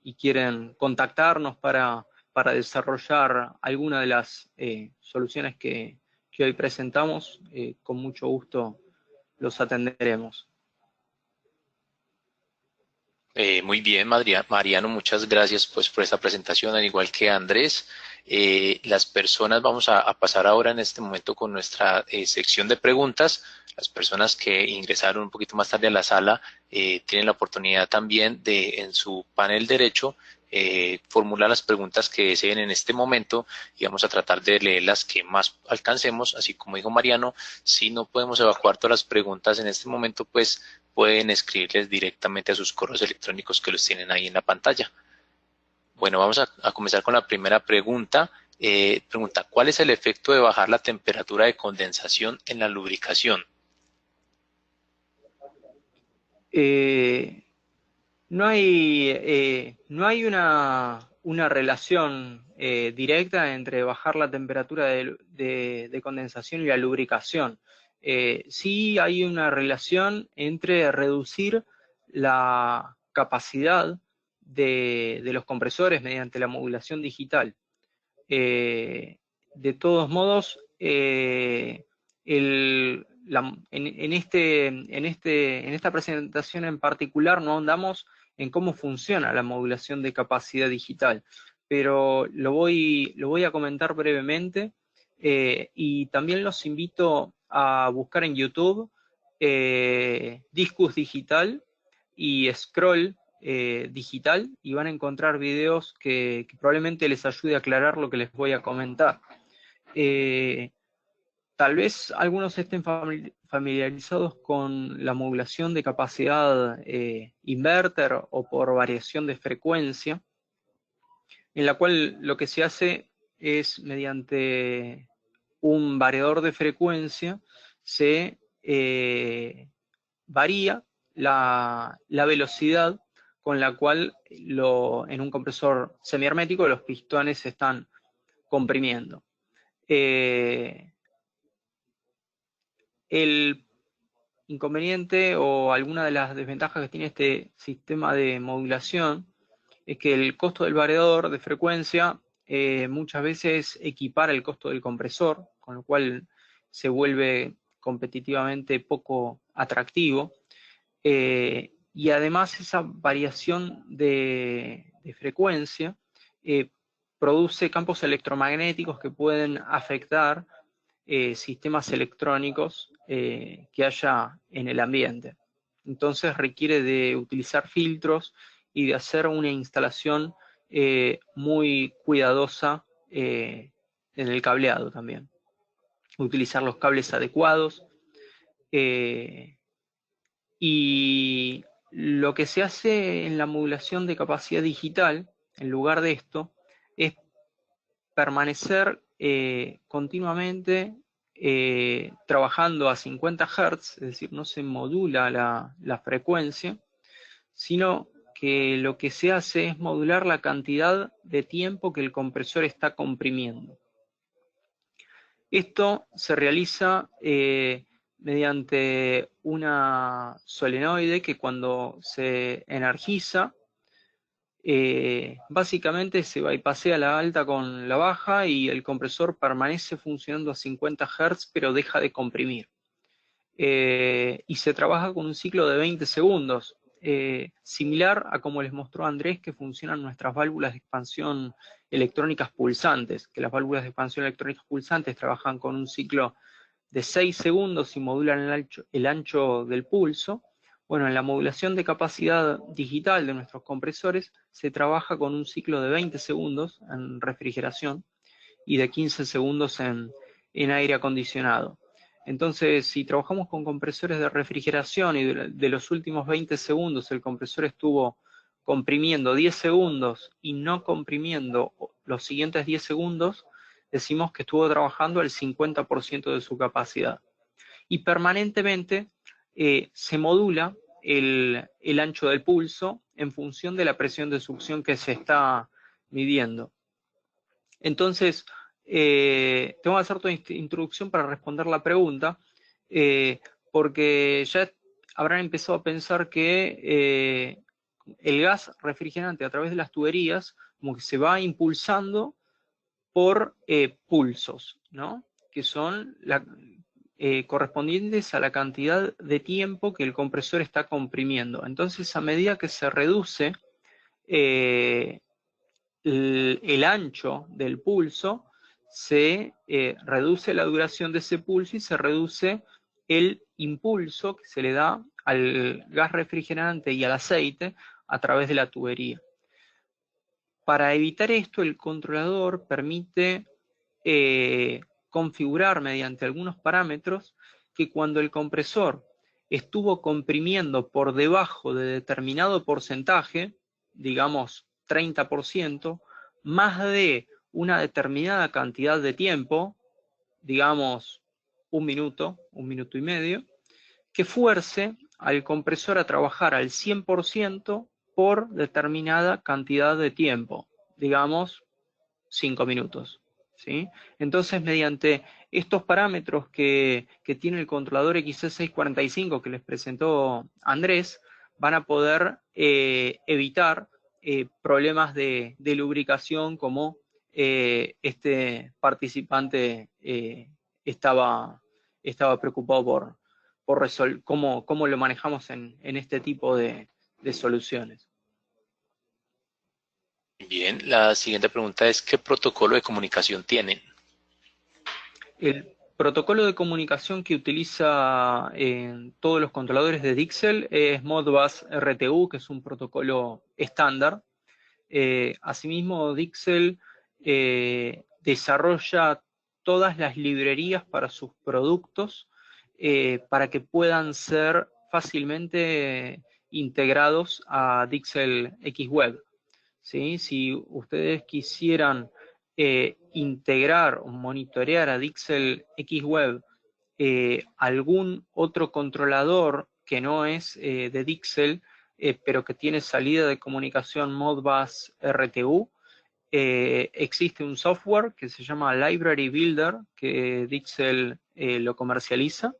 y quieren contactarnos para desarrollar alguna de las soluciones que hoy presentamos. Con mucho gusto los atenderemos. Muy bien, Mariano, muchas gracias pues por esta presentación, al igual que Andrés. Las personas, vamos a pasar ahora en este momento con nuestra sección de preguntas. Las personas que ingresaron un poquito más tarde a la sala tienen la oportunidad también de, en su panel derecho, formular las preguntas que deseen en este momento y vamos a tratar de leer las que más alcancemos, así como dijo Mariano. Si no podemos evacuar todas las preguntas en este momento, pues pueden escribirles directamente a sus correos electrónicos que los tienen ahí en la pantalla. Bueno, vamos a comenzar con la primera pregunta. Pregunta, ¿cuál es el efecto de bajar la temperatura de condensación en la lubricación? No hay una relación directa entre bajar la temperatura de condensación y la lubricación. Sí hay una relación entre reducir la capacidad de los compresores mediante la modulación digital. De todos modos, en esta presentación en particular no ahondamos en cómo funciona la modulación de capacidad digital, pero lo voy a comentar brevemente, y también los invito a buscar en YouTube Discus Digital y Scroll digital, y van a encontrar videos que probablemente les ayude a aclarar lo que les voy a comentar. Tal vez algunos estén familiarizados con la modulación de capacidad inverter o por variación de frecuencia, en la cual lo que se hace es mediante un variador de frecuencia se varía la velocidad con la cual en un compresor semihermético los pistones se están comprimiendo. El inconveniente o alguna de las desventajas que tiene este sistema de modulación es que el costo del variador de frecuencia muchas veces equipara el costo del compresor, con lo cual se vuelve competitivamente poco atractivo. Y además esa variación de frecuencia produce campos electromagnéticos que pueden afectar sistemas electrónicos que haya en el ambiente. Entonces requiere de utilizar filtros y de hacer una instalación muy cuidadosa en el cableado también. Utilizar los cables adecuados. Y lo que se hace en la modulación de capacidad digital, en lugar de esto, es permanecer continuamente trabajando a 50 Hz, es decir, no se modula la frecuencia, sino que lo que se hace es modular la cantidad de tiempo que el compresor está comprimiendo. Esto se realiza mediante una solenoide que cuando se energiza, básicamente se bypassea la alta con la baja y el compresor permanece funcionando a 50 Hz, pero deja de comprimir. Y se trabaja con un ciclo de 20 segundos, similar a como les mostró Andrés que funcionan nuestras válvulas de expansión electrónicas pulsantes, que las válvulas de expansión electrónicas pulsantes trabajan con un ciclo de 6 segundos y modulan el ancho del pulso. Bueno, en la modulación de capacidad digital de nuestros compresores se trabaja con un ciclo de 20 segundos en refrigeración y de 15 segundos en aire acondicionado. Entonces, si trabajamos con compresores de refrigeración y de los últimos 20 segundos el compresor estuvo comprimiendo 10 segundos y no comprimiendo los siguientes 10 segundos, decimos que estuvo trabajando al 50% de su capacidad. Y permanentemente se modula el ancho del pulso en función de la presión de succión que se está midiendo. Entonces, tengo que hacer toda esta introducción para responder la pregunta, porque ya habrán empezado a pensar que el gas refrigerante a través de las tuberías como que se va impulsando por pulsos, ¿no? Que son correspondientes a la cantidad de tiempo que el compresor está comprimiendo. Entonces, a medida que se reduce el ancho del pulso, se reduce la duración de ese pulso y se reduce el impulso que se le da al gas refrigerante y al aceite a través de la tubería. Para evitar esto, el controlador permite configurar mediante algunos parámetros que cuando el compresor estuvo comprimiendo por debajo de determinado porcentaje, digamos 30%, más de una determinada cantidad de tiempo, digamos un minuto y medio, que fuerce al compresor a trabajar al 100% por determinada cantidad de tiempo, digamos 5 minutos. ¿Sí? Entonces, mediante estos parámetros que tiene el controlador XC645 que les presentó Andrés, van a poder evitar problemas de lubricación como este participante estaba preocupado por resolver cómo lo manejamos en este tipo de soluciones. Bien, la siguiente pregunta es, ¿qué protocolo de comunicación tienen? El protocolo de comunicación que utiliza en todos los controladores de Dixel es Modbus RTU, que es un protocolo estándar. Asimismo, Dixel desarrolla todas las librerías para sus productos para que puedan ser fácilmente integrados a Dixel XWeb. ¿Sí? Si ustedes quisieran integrar o monitorear a Dixel XWeb algún otro controlador que no es de Dixel, pero que tiene salida de comunicación Modbus RTU, existe un software que se llama Library Builder, que Dixel lo comercializa,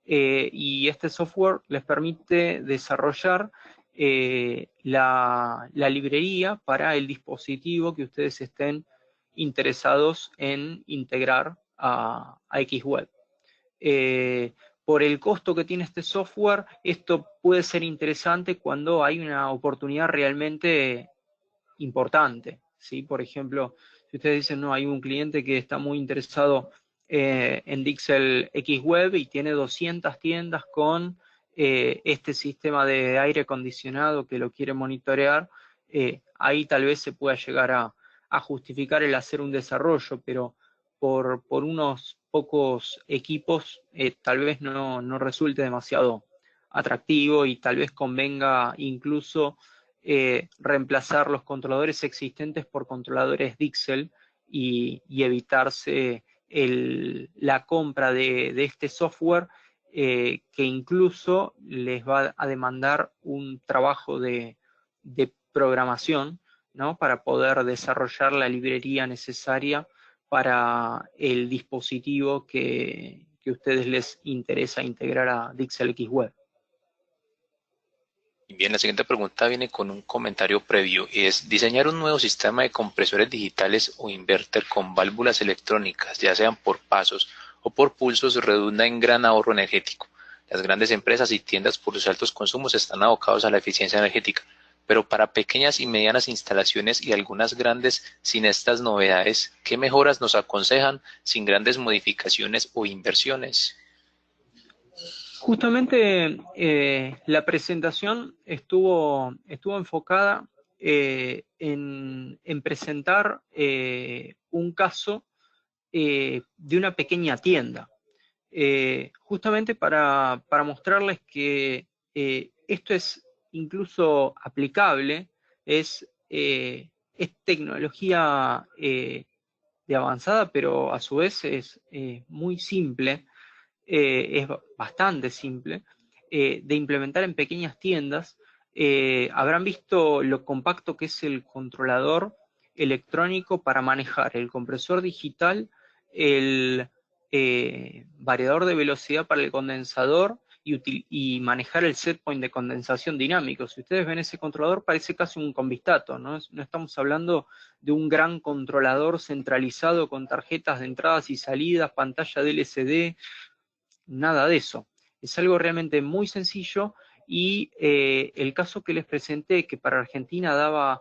y este software les permite desarrollar la librería para el dispositivo que ustedes estén interesados en integrar a XWeb. Por el costo que tiene este software, esto puede ser interesante cuando hay una oportunidad realmente importante, ¿sí? Por ejemplo, si ustedes dicen, no, hay un cliente que está muy interesado en Dixel XWeb y tiene 200 tiendas con este sistema de aire acondicionado que lo quiere monitorear, ahí tal vez se pueda llegar a justificar el hacer un desarrollo, pero por unos pocos equipos tal vez no resulte demasiado atractivo y tal vez convenga incluso reemplazar los controladores existentes por controladores Dixel y evitarse la compra de este software que incluso les va a demandar un trabajo de programación, ¿no? Para poder desarrollar la librería necesaria para el dispositivo que a ustedes les interesa integrar a Dixel XWeb. Bien, la siguiente pregunta viene con un comentario previo y es, diseñar un nuevo sistema de compresores digitales o inverter con válvulas electrónicas, ya sean por pasos o por pulsos, redunda en gran ahorro energético. Las grandes empresas y tiendas por sus altos consumos están abocados a la eficiencia energética, pero para pequeñas y medianas instalaciones y algunas grandes sin estas novedades, ¿qué mejoras nos aconsejan sin grandes modificaciones o inversiones? Justamente la presentación estuvo enfocada en presentar un caso de una pequeña tienda, justamente para mostrarles que esto es incluso aplicable, es tecnología de avanzada, pero a su vez es muy simple. Es bastante simple, de implementar en pequeñas tiendas. Habrán visto lo compacto que es el controlador electrónico para manejar el compresor digital, el variador de velocidad para el condensador y manejar el set point de condensación dinámico. Si ustedes ven ese controlador, parece casi un convistato, ¿no? No estamos hablando de un gran controlador centralizado con tarjetas de entradas y salidas, pantalla de LCD, nada de eso. Es algo realmente muy sencillo y el caso que les presenté, que para Argentina daba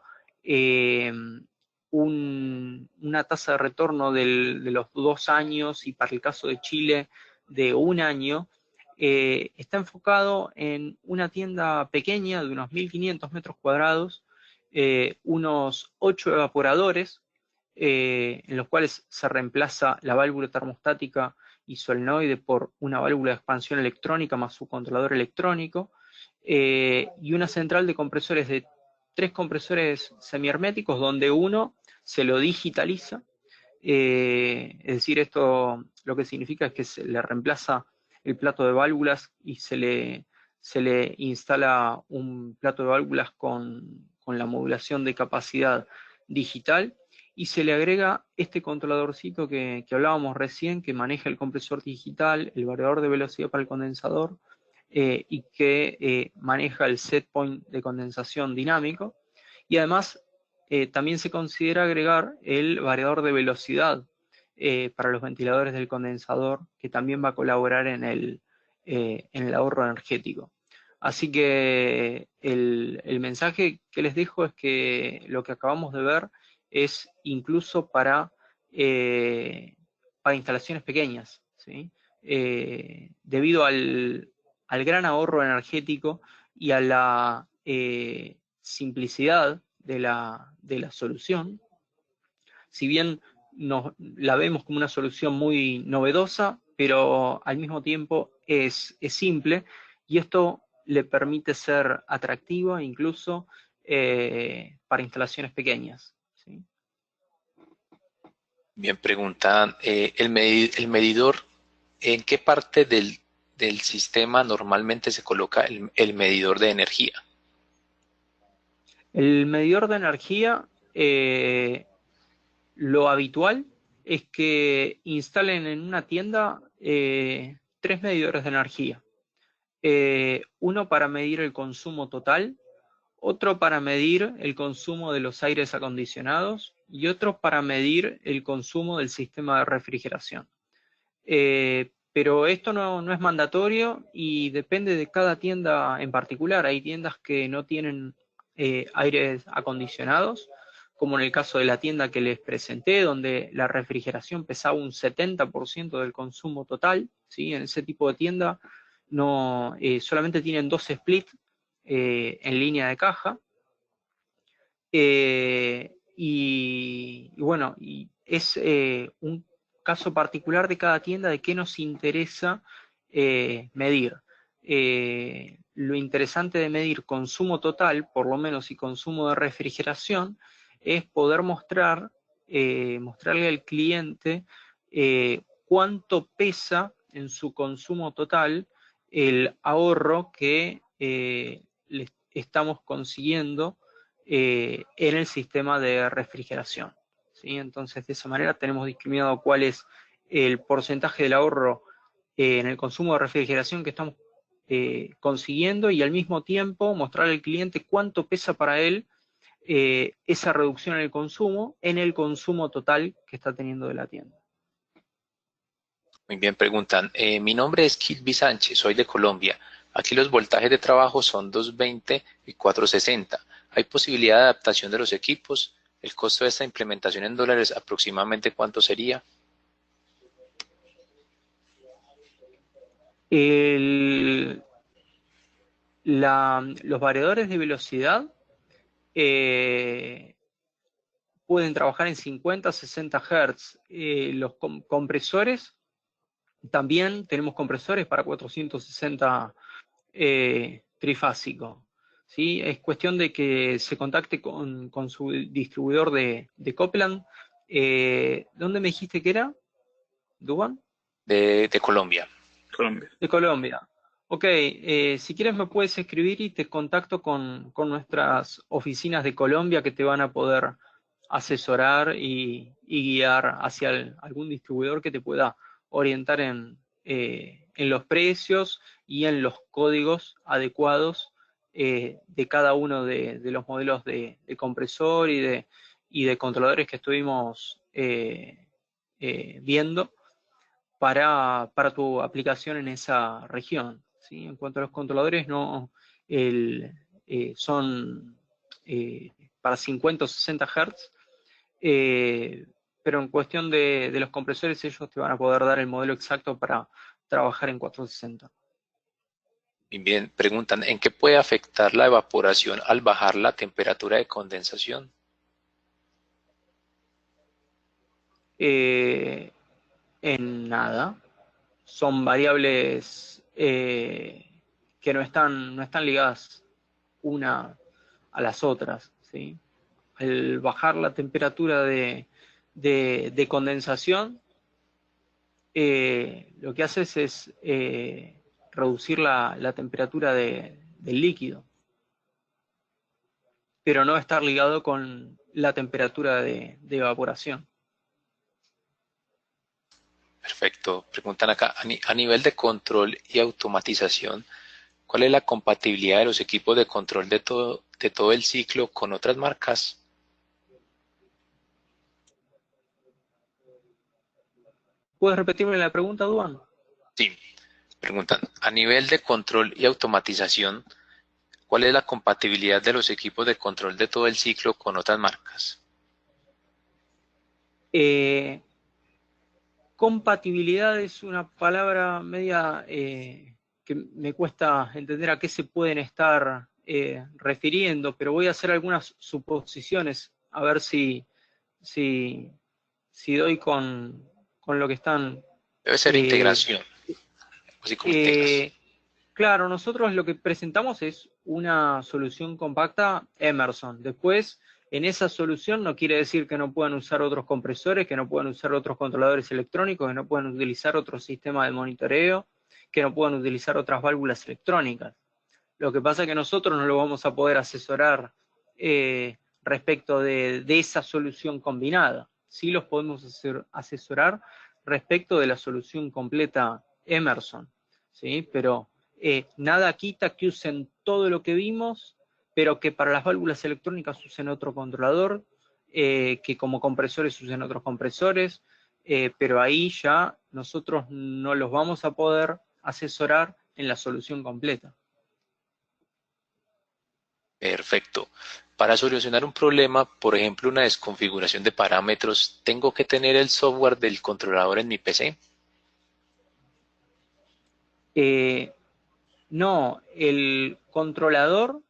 una tasa de retorno de los 2 años y para el caso de Chile de 1 año, está enfocado en una tienda pequeña de unos 1.500 metros cuadrados, unos 8 evaporadores, en los cuales se reemplaza la válvula termostática y solenoide por una válvula de expansión electrónica más su controlador electrónico, y una central de compresores de 3 compresores semiherméticos, donde uno se lo digitaliza, es decir, esto lo que significa es que se le reemplaza el plato de válvulas y se le se le instala un plato de válvulas con la modulación de capacidad digital y se le agrega este controladorcito que hablábamos recién, que maneja el compresor digital, el variador de velocidad para el condensador y que maneja el set point de condensación dinámico. Y además también se considera agregar el variador de velocidad para los ventiladores del condensador, que también va a colaborar en el ahorro energético. Así que el mensaje que les dejo es que lo que acabamos de ver es incluso para instalaciones pequeñas, ¿sí? Debido al gran ahorro energético y a la simplicidad de la solución, si bien la vemos como una solución muy novedosa, pero al mismo tiempo es simple, y esto le permite ser atractiva incluso para instalaciones pequeñas, ¿sí? Bien, preguntan, el medidor, ¿en qué parte del sistema normalmente se coloca el medidor de energía? El medidor de energía, lo habitual es que instalen en una tienda 3 medidores de energía. Uno para medir el consumo total, otro para medir el consumo de los aires acondicionados y otro para medir el consumo del sistema de refrigeración. Pero esto no es mandatorio y depende de cada tienda en particular. Hay tiendas que no tienen aires acondicionados, como en el caso de la tienda que les presenté, donde la refrigeración pesaba un 70% del consumo total, ¿sí? En ese tipo de tienda no, solamente tienen 2 splits en línea de caja. Y bueno, y es un caso particular de cada tienda de qué nos interesa medir. Lo interesante de medir consumo total, por lo menos, y consumo de refrigeración, es poder mostrarle al cliente cuánto pesa en su consumo total el ahorro que le estamos consiguiendo en el sistema de refrigeración, ¿sí? Entonces, de esa manera tenemos discriminado cuál es el porcentaje del ahorro en el consumo de refrigeración que estamos consiguiendo, y al mismo tiempo mostrar al cliente cuánto pesa para él esa reducción en el consumo total que está teniendo de la tienda. Muy bien, preguntan, mi nombre es Kilby Sánchez, soy de Colombia. Aquí los voltajes de trabajo son 220 y 460. ¿Hay posibilidad de adaptación de los equipos? ¿El costo de esta implementación en dólares aproximadamente cuánto sería? Los variadores de velocidad pueden trabajar en 50, 60 Hz. Los compresores, también tenemos compresores para 460 trifásico, ¿sí? Es cuestión de que se contacte con su distribuidor de Copland. ¿Dónde me dijiste que era? ¿Dubán? De Colombia. Colombia. De Colombia. Ok, si quieres me puedes escribir y te contacto con nuestras oficinas de Colombia, que te van a poder asesorar y guiar hacia algún distribuidor que te pueda orientar en los precios y en los códigos adecuados de cada uno de los modelos de compresor y de controladores que estuvimos viendo para tu aplicación en esa región, ¿sí? En cuanto a los controladores, son para 50 o 60 Hz, pero en cuestión de los compresores, ellos te van a poder dar el modelo exacto para trabajar en 460. Bien, preguntan, ¿en qué puede afectar la evaporación al bajar la temperatura de condensación? En nada. Son variables que no están ligadas una a las otras, ¿sí? Al bajar la temperatura de condensación, lo que haces es reducir la temperatura del líquido, pero no estar ligado con la temperatura de evaporación. Perfecto. Preguntan acá, a nivel de control y automatización, ¿cuál es la compatibilidad de los equipos de control de todo el ciclo con otras marcas? ¿Puedes repetirme la pregunta, Duan? Sí. Preguntan, a nivel de control y automatización, ¿cuál es la compatibilidad de los equipos de control de todo el ciclo con otras marcas? Compatibilidad es una palabra media que me cuesta entender a qué se pueden estar refiriendo, pero voy a hacer algunas suposiciones a ver si doy con lo que están. Debe ser integración, así como integras. Claro, nosotros lo que presentamos es una solución compacta Emerson. Después, en esa solución no quiere decir que no puedan usar otros compresores, que no puedan usar otros controladores electrónicos, que no puedan utilizar otro sistema de monitoreo, que no puedan utilizar otras válvulas electrónicas. Lo que pasa es que nosotros no lo vamos a poder asesorar respecto de esa solución combinada. Sí los podemos asesorar respecto de la solución completa Emerson, ¿sí? Pero nada quita que usen todo lo que vimos, pero que para las válvulas electrónicas usen otro controlador, que como compresores usen otros compresores, pero ahí ya nosotros no los vamos a poder asesorar en la solución completa. Perfecto. Para solucionar un problema, por ejemplo, una desconfiguración de parámetros, ¿tengo que tener el software del controlador en mi PC? No, el controlador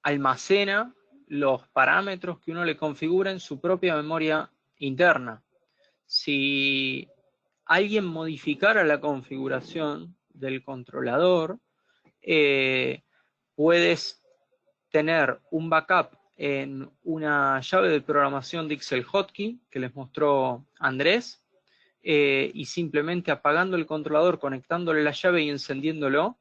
almacena los parámetros que uno le configura en su propia memoria interna. Si alguien modificara la configuración del controlador, puedes tener un backup en una llave de programación Dixel Hotkey que les mostró Andrés, y simplemente apagando el controlador, conectándole la llave y encendiéndolo,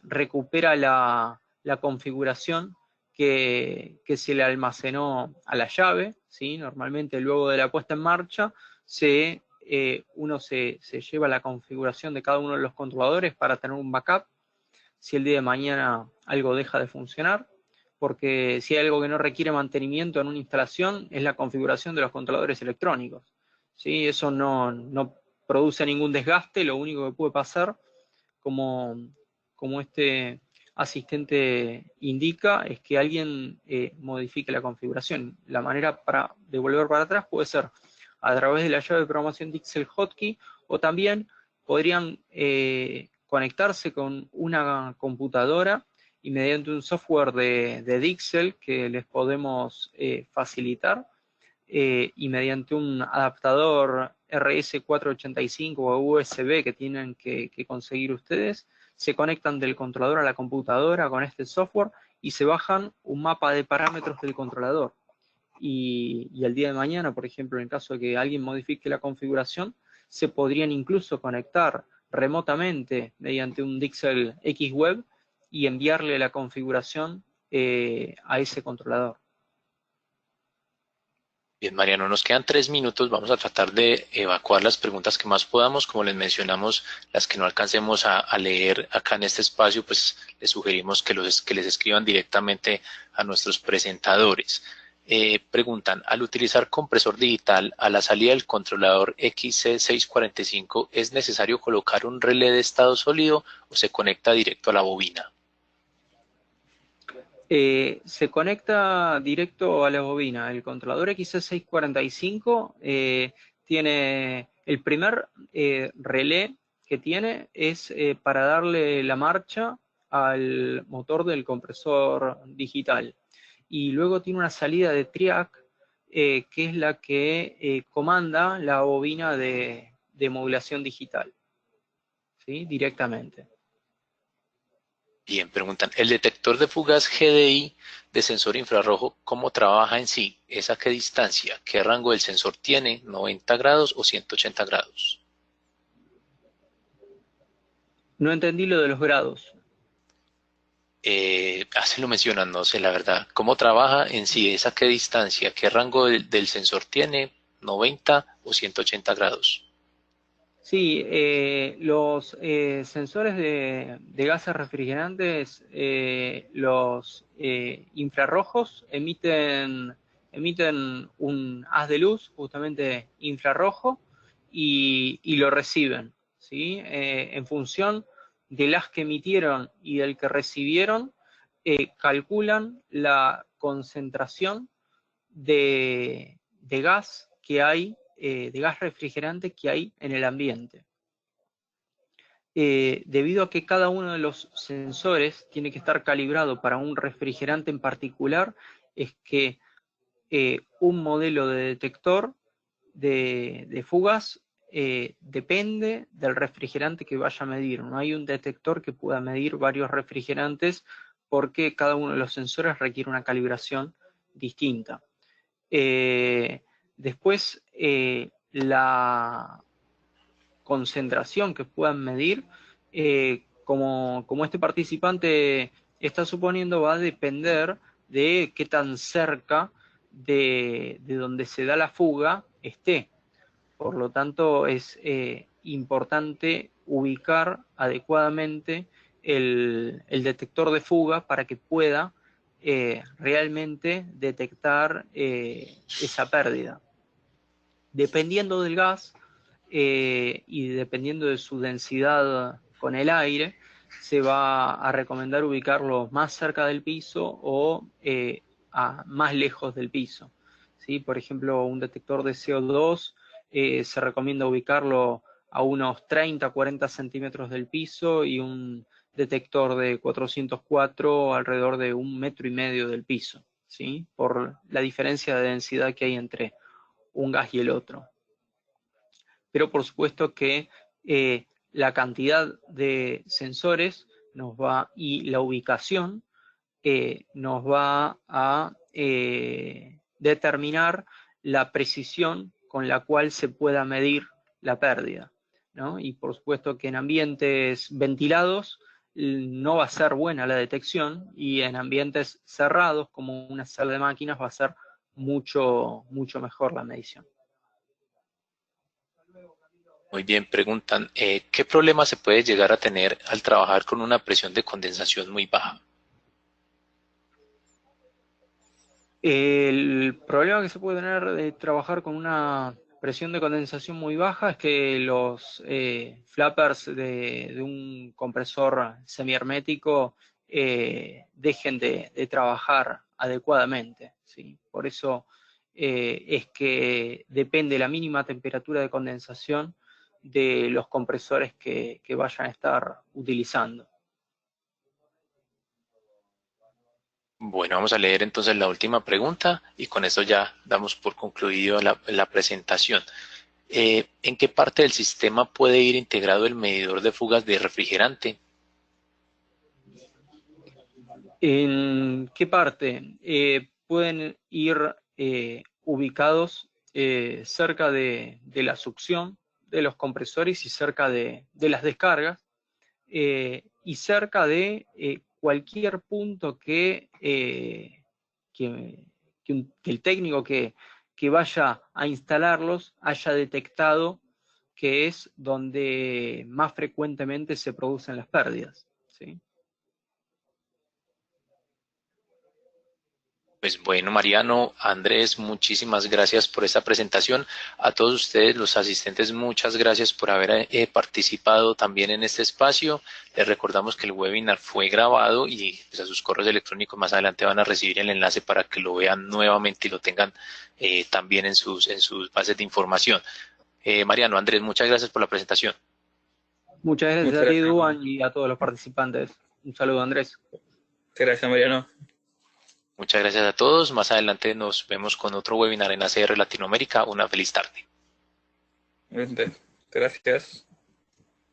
recupera la configuración que se le almacenó a la llave, ¿sí? Normalmente luego de la puesta en marcha uno se lleva la configuración de cada uno de los controladores para tener un backup si el día de mañana algo deja de funcionar, porque si hay algo que no requiere mantenimiento en una instalación es la configuración de los controladores electrónicos, ¿sí? Eso no produce ningún desgaste, lo único que puede pasar, como este asistente indica, es que alguien modifique la configuración. La manera de volver para atrás puede ser a través de la llave de programación Dixel Hotkey, o también podrían conectarse con una computadora y mediante un software de Dixel que les podemos facilitar, y mediante un adaptador RS485 o USB que tienen que conseguir ustedes, se conectan del controlador a la computadora con este software y se bajan un mapa de parámetros del controlador. Y el día de mañana, por ejemplo, en caso de que alguien modifique la configuración, se podrían incluso conectar remotamente mediante un Dixel X-Web y enviarle la configuración a ese controlador. Bien, Mariano, nos quedan 3 minutos. Vamos a tratar de evacuar las preguntas que más podamos. Como les mencionamos, las que no alcancemos a leer acá en este espacio, pues les sugerimos que les escriban directamente a nuestros presentadores. Preguntan, al utilizar compresor digital a la salida del controlador XC645, ¿es necesario colocar un relé de estado sólido o se conecta directo a la bobina? Se conecta directo a la bobina. El controlador XC645 tiene el primer relé que tiene es para darle la marcha al motor del compresor digital. Y luego tiene una salida de triac, que es la que comanda la bobina de modulación digital, ¿sí? Directamente. Bien, preguntan, ¿el detector de fugas GDI de sensor infrarrojo cómo trabaja en sí? ¿Es a qué distancia? ¿Qué rango del sensor tiene? ¿90 grados o 180 grados? No entendí lo de los grados. Así lo mencionan, no sé la verdad. ¿Cómo trabaja en sí? ¿Es a qué distancia? ¿Qué rango del sensor tiene? ¿90 o 180 grados? Sí, los sensores de gases refrigerantes, los infrarrojos emiten un haz de luz, justamente infrarrojo, y lo reciben, ¿sí? En función del haz que emitieron y del que recibieron, calculan la concentración de gas que hay, de gas refrigerante que hay en el ambiente. Debido a que cada uno de los sensores tiene que estar calibrado para un refrigerante en particular, es que un modelo de detector de fugas depende del refrigerante que vaya a medir. No hay un detector que pueda medir varios refrigerantes porque cada uno de los sensores requiere una calibración distinta. Después, la concentración que puedan medir, como este participante está suponiendo, va a depender de qué tan cerca de donde se da la fuga esté. Por lo tanto, es importante ubicar adecuadamente el detector de fuga para que pueda realmente detectar esa pérdida. Dependiendo del gas y dependiendo de su densidad con el aire, se va a recomendar ubicarlo más cerca del piso o más lejos del piso. ¿Sí? Por ejemplo, un detector de CO2 se recomienda ubicarlo a unos 30-40 centímetros del piso y un detector de 404 alrededor de 1,5 metros del piso, ¿sí? Por la diferencia de densidad que hay entre un gas y el otro. Pero por supuesto que la cantidad de sensores y la ubicación nos va a determinar la precisión con la cual se pueda medir la pérdida, ¿no? Y por supuesto que en ambientes ventilados no va a ser buena la detección y en ambientes cerrados como una sala de máquinas va a ser mucho mejor la medición. Muy bien, preguntan, ¿qué problema se puede llegar a tener al trabajar con una presión de condensación muy baja? El problema que se puede tener de trabajar con una presión de condensación muy baja es que los flappers de un compresor semihermético dejen de trabajar adecuadamente, ¿sí? Por eso es que depende la mínima temperatura de condensación de los compresores que vayan a estar utilizando. Bueno, vamos a leer entonces la última pregunta y con esto ya damos por concluido la presentación. ¿En qué parte del sistema puede ir integrado el medidor de fugas de refrigerante? ¿En qué parte? Pueden ir ubicados cerca de la succión de los compresores y cerca de las descargas y cerca de cualquier punto que el técnico que vaya a instalarlos haya detectado que es donde más frecuentemente se producen las pérdidas, ¿sí? Pues bueno, Mariano, Andrés, muchísimas gracias por esta presentación. A todos ustedes, los asistentes, muchas gracias por haber participado también en este espacio. Les recordamos que el webinar fue grabado y pues, a sus correos electrónicos más adelante van a recibir el enlace para que lo vean nuevamente y lo tengan también en sus bases de información. Mariano, Andrés, muchas gracias por la presentación. Muchas gracias Muchas a ti, gracias. Duan, y a todos los participantes. Un saludo, Andrés. Muchas gracias, Mariano. Muchas gracias a todos. Más adelante nos vemos con otro webinar en ACR Latinoamérica. Una feliz tarde. Muchas gracias.